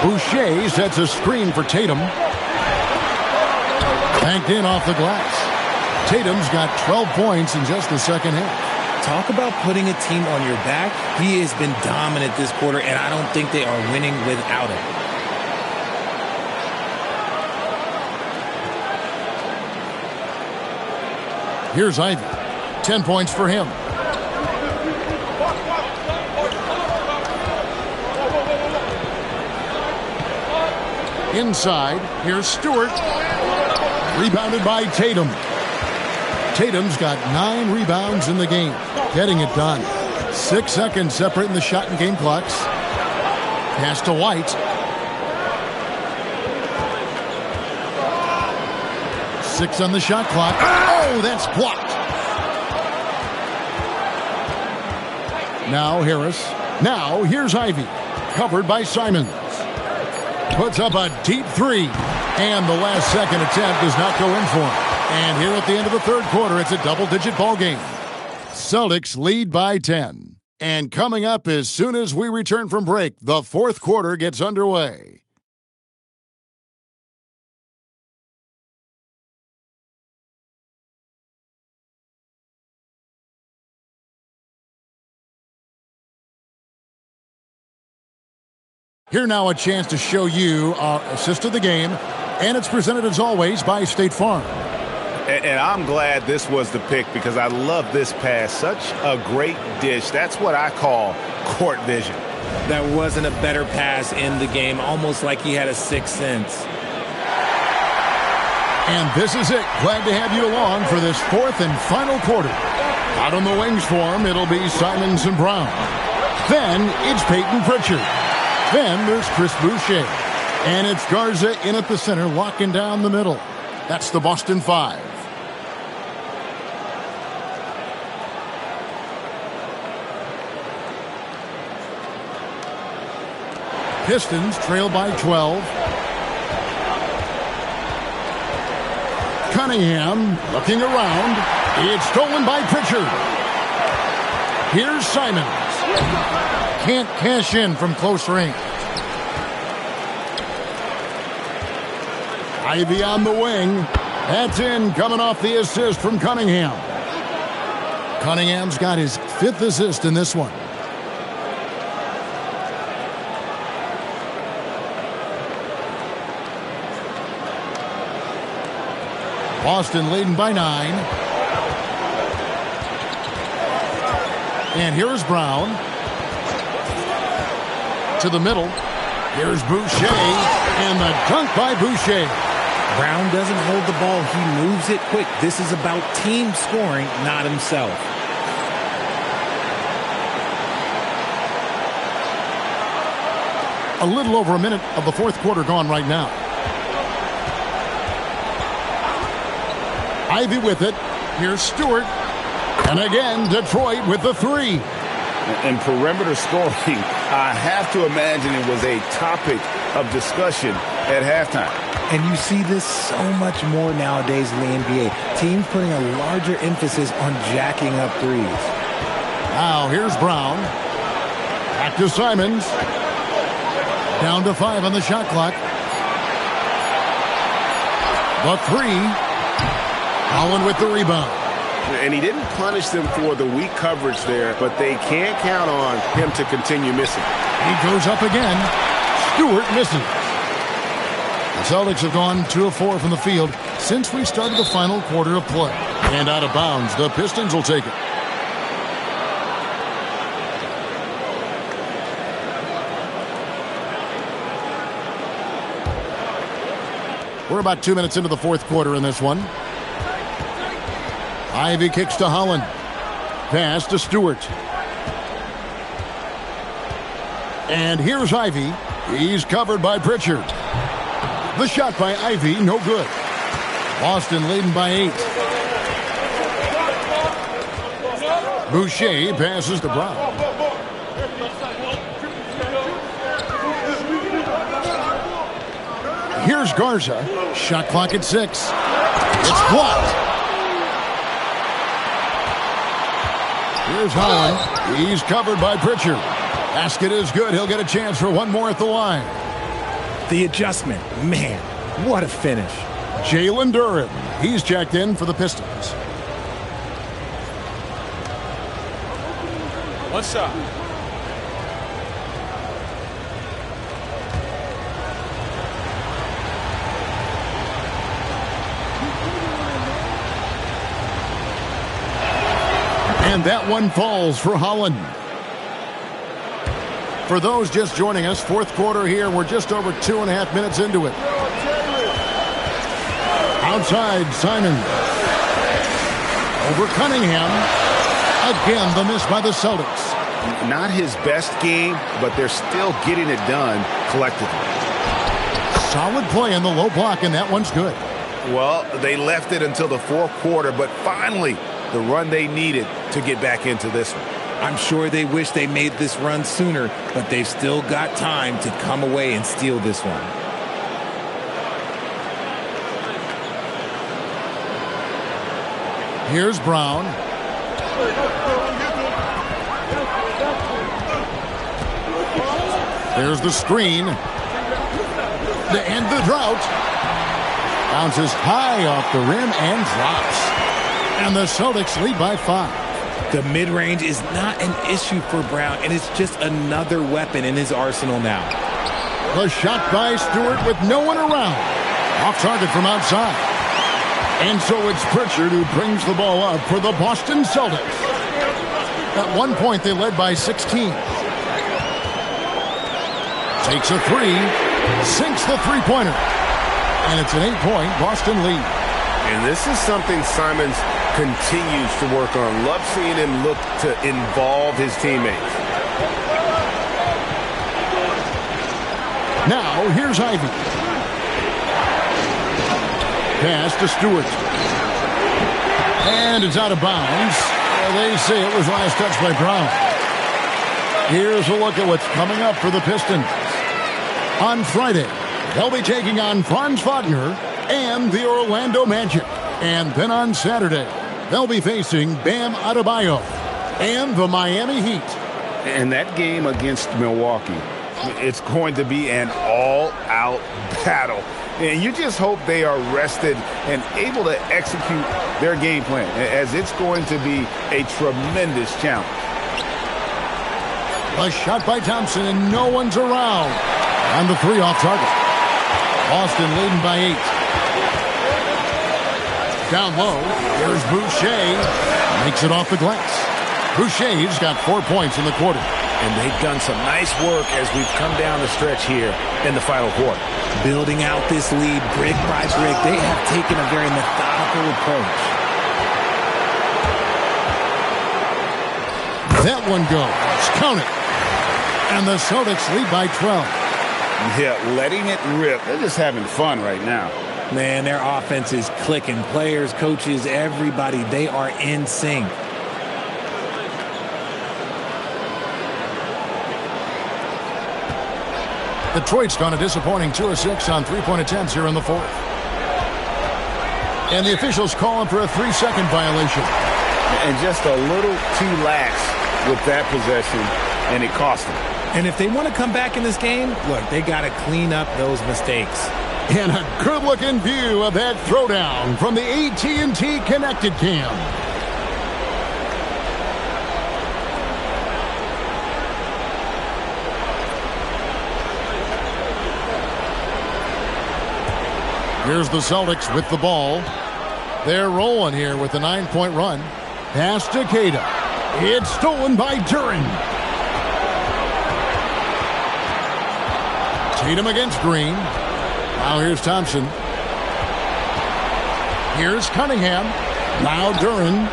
Boucher sets a screen for Tatum. Banked in off the glass. Tatum's got 12 points in just the second half. Talk about putting a team on your back. He has been dominant this quarter, and I don't think they are winning without him. Here's Ivy. 10 points for him. Inside, here's Stewart. Rebounded by Tatum. Tatum's got 9 rebounds in the game. Getting it done. 6 seconds separating the shot and game clocks. Pass to White. 6 on the shot clock. Oh, that's blocked. Now Harris. Now here's Ivy. Covered by Simons. Puts up a deep three. And the last second attempt does not go in for him. And here at the end of the third quarter, it's a double-digit ball game. Celtics lead by 10. And coming up as soon as we return from break, the fourth quarter gets underway. Here now a chance to show you our assist of the game, and it's presented as always by State Farm. And I'm glad this was the pick because I love this pass. Such a great dish. That's what I call court vision. There wasn't a better pass in the game, almost like he had a sixth sense. And this is it. Glad to have you along for this fourth and final quarter. Out on the wings for him, it'll be Simons and Brown. Then it's Peyton Pritchard. Then there's Chris Boucher. And it's Garza in at the center, locking down the middle. That's the Boston 5. Pistons trail by 12. Cunningham looking around. It's stolen by Pritchard. Here's Simons. Can't cash in from close range. Ivy on the wing. That's in, coming off the assist from Cunningham. Cunningham's got his 5th assist in this one. Boston leading by 9. And here's Brown. To the middle. Here's Boucher. And the dunk by Boucher. Brown doesn't hold the ball. He moves it quick. This is about team scoring, not himself. A little over a minute of the fourth quarter gone right now. Ivy with it. Here's Stewart. And again, Detroit with the 3. And perimeter scoring, I have to imagine it was a topic of discussion at halftime. And you see this so much more nowadays in the NBA. Teams putting a larger emphasis on jacking up threes. Now here's Brown. Back to Simons. Down to 5 on the shot clock. The 3. Holland with the rebound. And he didn't punish them for the weak coverage there, but they can't count on him to continue missing. He goes up again. Stewart misses. The Celtics have gone 2 of 4 from the field since we started the final quarter of play. And out of bounds, the Pistons will take it. We're about 2 minutes into the fourth quarter in this one. Ivy kicks to Holland. Pass to Stewart. And here's Ivy. He's covered by Pritchard. The shot by Ivy, no good. Boston leading by 8. Boucher passes to Brown. Here's Garza. Shot clock at 6. It's blocked. Here's Holland. He's covered by Pritchard. Basket is good. He'll get a chance for one more at the line. The adjustment. Man, what a finish. Jalen Duren. He's checked in for the Pistons. One shot. And that one falls for Holland. For those just joining us, fourth quarter here. We're just over 2.5 minutes into it. Outside, Simon. Over Cunningham. Again, the miss by the Celtics. Not his best game, but they're still getting it done collectively. Solid play in the low block, and that one's good. Well, they left it until the fourth quarter, but finally, the run they needed to get back into this one. I'm sure they wish they made this run sooner, but they've still got time to come away and steal this one. Here's Brown. There's the screen. To end the drought. Bounces high off the rim and drops. And the Celtics lead by 5. The mid-range is not an issue for Brown, and it's just another weapon in his arsenal now. The shot by Stewart with no one around. Off target from outside. And so it's Pritchard who brings the ball up for the Boston Celtics. At one point, they led by 16. Takes a 3. Sinks the three-pointer. And it's an 8-point Boston lead. And this is something Simons continues to work on. Love seeing him look to involve his teammates. Now, here's Ivy. Pass to Stewart. And it's out of bounds. They say it was last touched by Brown. Here's a look at what's coming up for the Pistons. On Friday, they'll be taking on Franz Wagner and the Orlando Magic. And then on Saturday, they'll be facing Bam Adebayo and the Miami Heat. And that game against Milwaukee, it's going to be an all-out battle. And you just hope they are rested and able to execute their game plan, as it's going to be a tremendous challenge. A shot by Thompson, and no one's around. And the 3 off target. Boston leading by 8. Down low, here's Boucher. Makes it off the glass. Boucher's got 4 points in the quarter. And they've done some nice work as we've come down the stretch here in the final quarter. Building out this lead brick by brick, they have taken a very methodical approach. That one goes. Count it. And the Celtics lead by 12. Yeah, letting it rip. They're just having fun right now. Man, their offense is clicking. Players, coaches, everybody, they are in sync. Detroit's gone a disappointing 2 of 6 on three-point attempts here in the fourth. And the officials calling for a 3-second violation. And just a little too lax with that possession, and it cost them. And if they want to come back in this game, look, they got to clean up those mistakes. And a good-looking view of that throwdown from the AT&T Connected Cam. Here's the Celtics with the ball. They're rolling here with a 9-point run. Pass to Keita. It's stolen by Duren. Tatum against Green. Now here's Thompson. Here's Cunningham. Now Duren.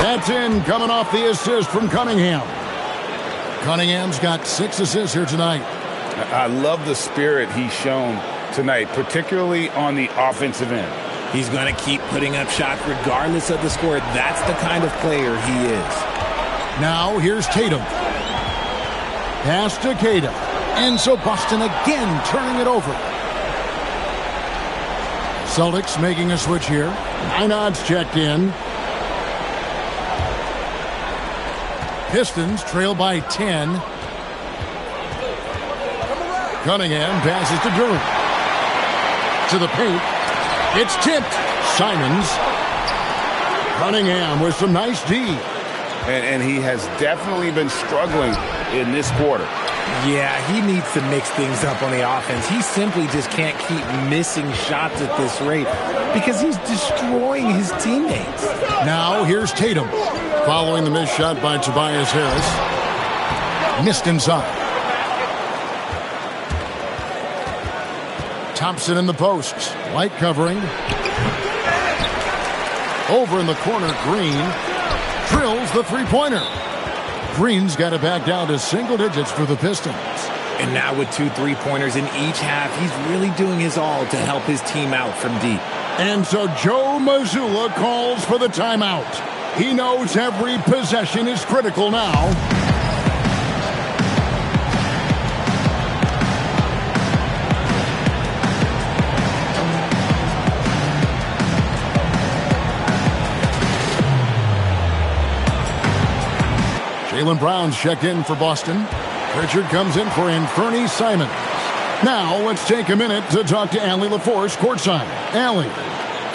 That's in, coming off the assist from Cunningham. Cunningham's got 6 assists here tonight. I love the spirit he's shown tonight, particularly on the offensive end. He's going to keep putting up shots regardless of the score. That's the kind of player he is. Now here's Tatum. Pass to Keita. And so Boston again turning it over. Celtics making a switch here. 9 odds checked in. Pistons trail by 10. Cunningham passes to Duren. To the paint. It's tipped. Simons. Cunningham with some nice D. And he has definitely been struggling in this quarter. Yeah, he needs to mix things up on the offense. He simply just can't keep missing shots at this rate because he's destroying his teammates. Now here's Tatum. Following the missed shot by Tobias Harris. Missed inside. Thompson in the post. Light covering. Over in the corner, Green drills the three-pointer. Green's got it back down to single digits for the Pistons. And now with 2 3-pointers in each half, he's really doing his all to help his team out from deep. And so Joe Mazzulla calls for the timeout. He knows every possession is critical now. Jaylen Brown's checked in for Boston. Pritchard comes in for Anthony Simons. Now let's take a minute to talk to Allie LaForce courtside. Allie.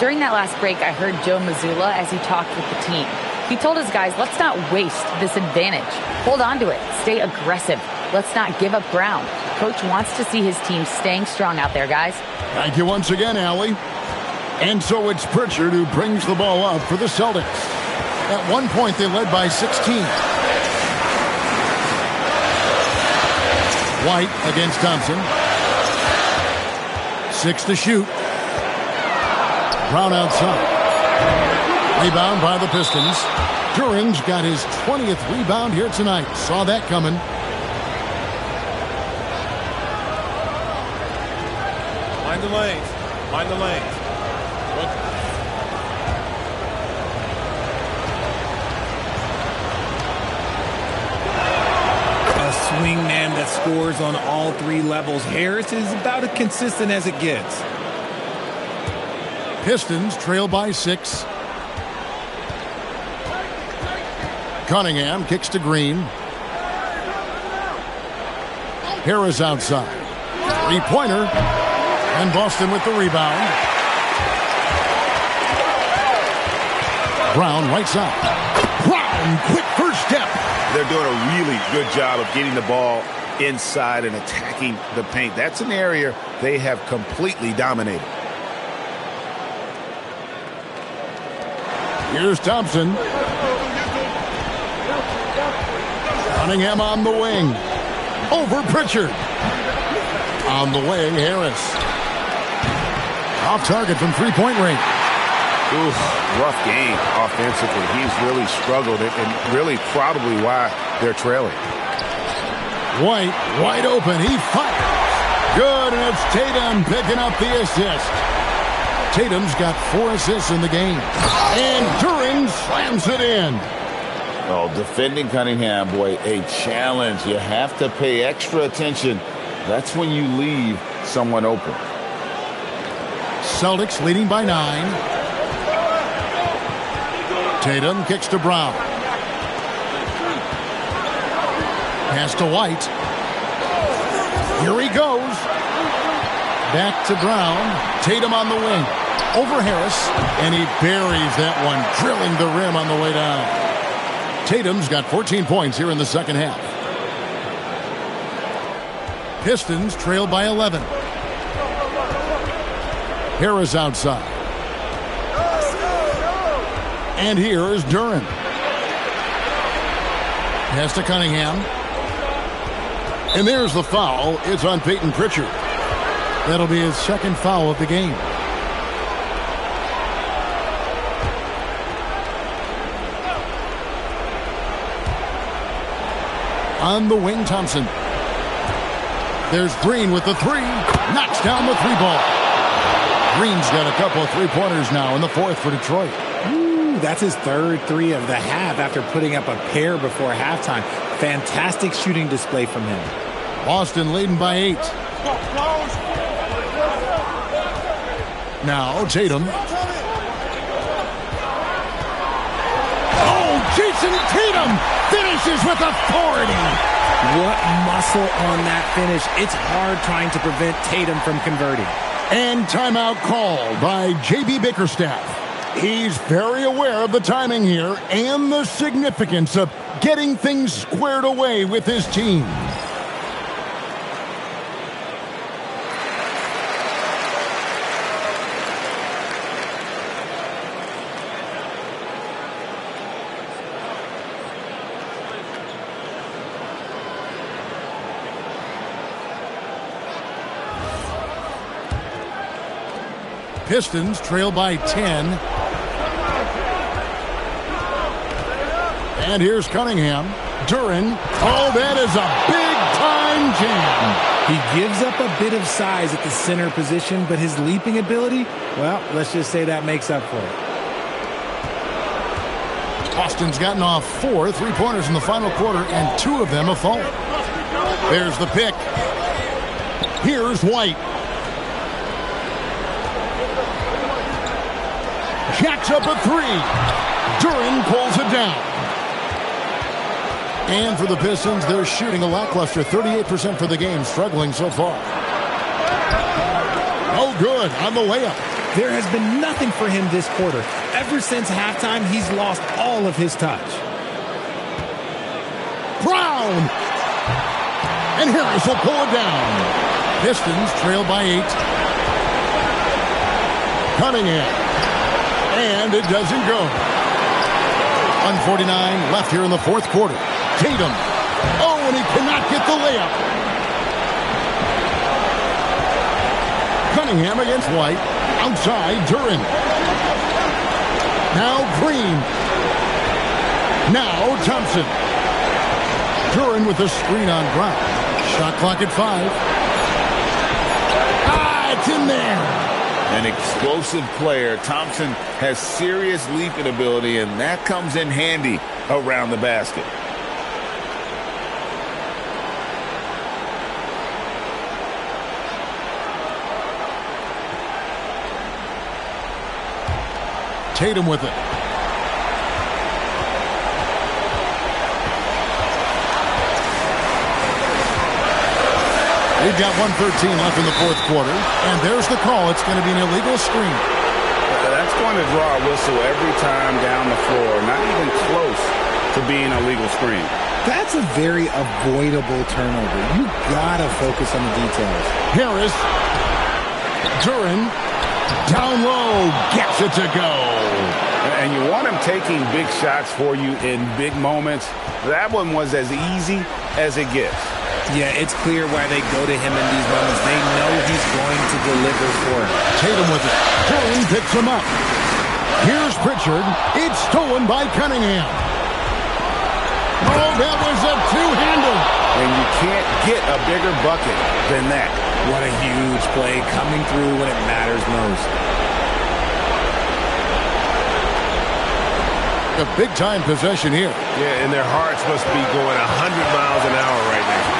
During that last break, I heard Joe Mazzulla as he talked with the team. He told his guys, let's not waste this advantage. Hold on to it. Stay aggressive. Let's not give up ground. Coach wants to see his team staying strong out there, guys. Thank you once again, Allie. And so it's Pritchard who brings the ball up for the Celtics. At one point, they led by 16. White against Thompson. 6 to shoot. Brown outside. Rebound by the Pistons. Duren's got his 20th rebound here tonight. Saw that coming. Mind the lanes. Mind the lanes. Swingman that scores on all 3 levels. Harris is about as consistent as it gets. Pistons trail by 6. Cunningham kicks to Green. Harris outside. 3-pointer. And Boston with the rebound. Brown right side. Brown, quick first step. They're doing a really good job of getting the ball inside and attacking the paint. That's an area they have completely dominated. Here's Thompson. Cunningham on the wing. Over Pritchard. On the wing, Harris. Off target from 3-point range. Oof, rough game offensively. He's really struggled and really probably why they're trailing. White, wide open. He fires. Good, and it's Tatum picking up the assist. Tatum's got 4 assists in the game. And Duren slams it in. Oh, defending Cunningham, boy, a challenge. You have to pay extra attention. That's when you leave someone open. Celtics leading by 9. Tatum kicks to Brown. Pass to White. Here he goes. Back to Brown. Tatum on the wing. Over Harris. And he buries that one, drilling the rim on the way down. Tatum's got 14 points here in the second half. Pistons trail by 11. Harris outside. And here is Duren. Pass to Cunningham. And there's the foul. It's on Peyton Pritchard. That'll be his second foul of the game. On the wing, Thompson. There's Green with the three. Knocks down the three ball. Green's got a couple of three-pointers now in the fourth for Detroit. Ooh, that's his third three of the half after putting up a pair before halftime. Fantastic shooting display from him. Boston leading by 8. Now Tatum. Oh, Jason Tatum finishes with authority. What muscle on that finish. It's hard trying to prevent Tatum from converting. And timeout called by J.B. Bickerstaff. He's very aware of the timing here and the significance of getting things squared away with his team. Pistons trail by 10. And here's Cunningham. Duren. Oh, that is a big-time jam. He gives up a bit of size at the center position, but his leaping ability, well, let's just say that makes up for it. Boston's gotten off 4 three-pointers in the final quarter, and 2 of them have fallen. There's the pick. Here's White. Jacks up a 3. Duren pulls it down. And for the Pistons, they're shooting a lackluster 38% for the game, struggling so far. Oh, good on the layup. There has been nothing for him this quarter. Ever since halftime, he's lost all of his touch. Brown! And Harris will pull it down. Pistons trail by 8. Cunningham. And it doesn't go. 1:49 left here in the fourth quarter. Tatum. Oh, and he cannot get the layup. Cunningham against White. Outside, Duren. Now Green. Now Thompson. Duren with the screen on Brown. Shot clock at 5. It's in there. An explosive player. Thompson has serious leaping ability, and that comes in handy around the basket. Tatum with it. We've got 1:13 left in the fourth quarter, and there's the call. It's going to be an illegal screen. That's going to draw a whistle every time down the floor. Not even close to being a legal screen. That's a very avoidable turnover. You got to focus on the details. Harris. Duren. Down low. Gets it to go. And you want him taking big shots for you in big moments. That one was as easy as it gets. Yeah, it's clear why they go to him in these moments. They know he's going to deliver for him. Tatum with it. Duren picks him up. Here's Pritchard. It's stolen by Cunningham. Oh, that was a two-hander. And you can't get a bigger bucket than that. What a huge play coming through when it matters most. A big-time possession here. Yeah, and their hearts must be going 100 miles an hour right now.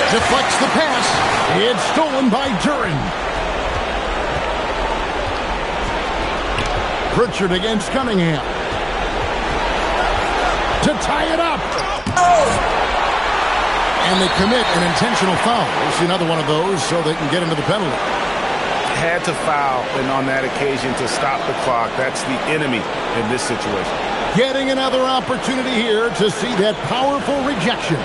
Deflects the pass. It's stolen by Duren. Pritchard against Cunningham. To tie it up. And they commit an intentional foul. We'll see another one of those so they can get into the penalty. Had to foul, and on that occasion to stop the clock. That's the enemy in this situation. Getting another opportunity here to see that powerful rejection.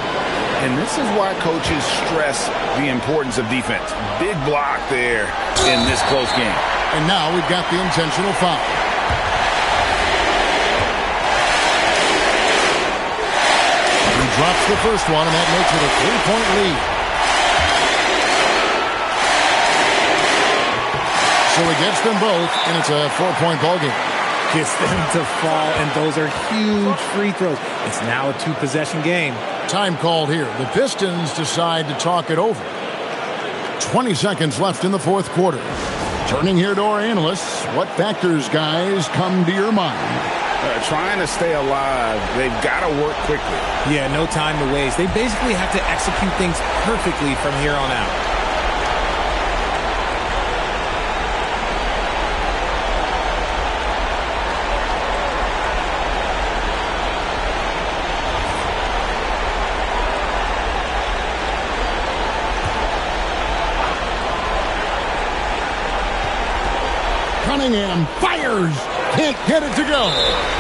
And this is why coaches stress the importance of defense. Big block there in this close game. And now we've got the intentional foul. He drops the first one, and that makes it a 3-point lead. So he gets them both, and it's a 4-point ballgame. Gets them to fall, and those are huge free throws. It's now a 2-possession game. Time called here. The Pistons decide to talk it over. 20 seconds left in the fourth quarter. Turning here to our analysts, what factors, guys, come to your mind? Trying to stay alive. They've got to work quickly. Yeah, no time to waste. They basically have to execute things perfectly from here on out. Cunningham fires. Can't get it to go.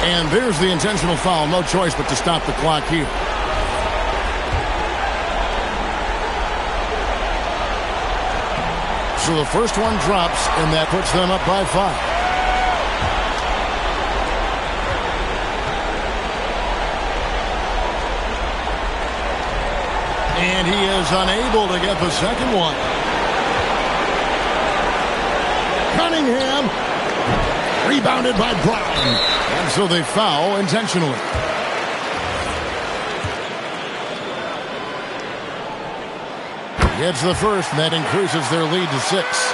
And there's the intentional foul. No choice but to stop the clock here. So the first one drops, and that puts them up by 5. And he is unable to get the second one. Cunningham. Rebounded by Brown. And so they foul intentionally. Gets the first, and that increases their lead to 6.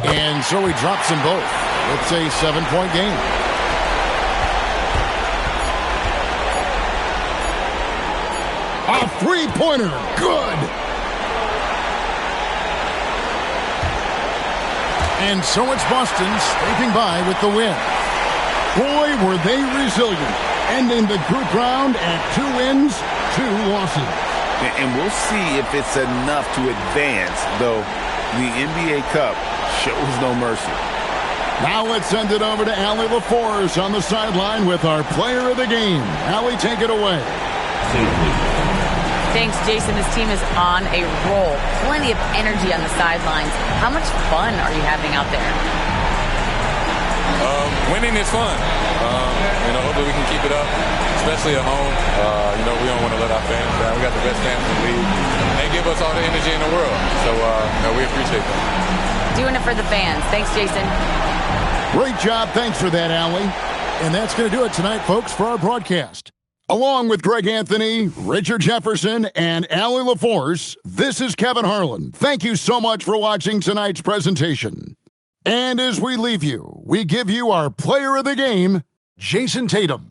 And so he drops them both. It's a 7-point game. A three-pointer. Good. And so it's Boston scraping by with the win. Boy, were they resilient. Ending the group round at 2 wins, 2 losses. And we'll see if it's enough to advance, though the NBA Cup shows no mercy. Now let's send it over to Allie LaForce on the sideline with our player of the game. Allie, take it away. Thanks, Jason. This team is on a roll. Plenty of energy on the sidelines. How much fun are you having out there? Winning is fun. Hopefully we can keep it up, especially at home. We don't want to let our fans down. We got the best fans in the league. They give us all the energy in the world. So, we appreciate that. Doing it for the fans. Thanks, Jason. Great job. Thanks for that, Allie. And that's going to do it tonight, folks, for our broadcast. Along with Greg Anthony, Richard Jefferson, and Allie LaForce, this is Kevin Harlan. Thank you so much for watching tonight's presentation. And as we leave you, we give you our player of the game, Jason Tatum.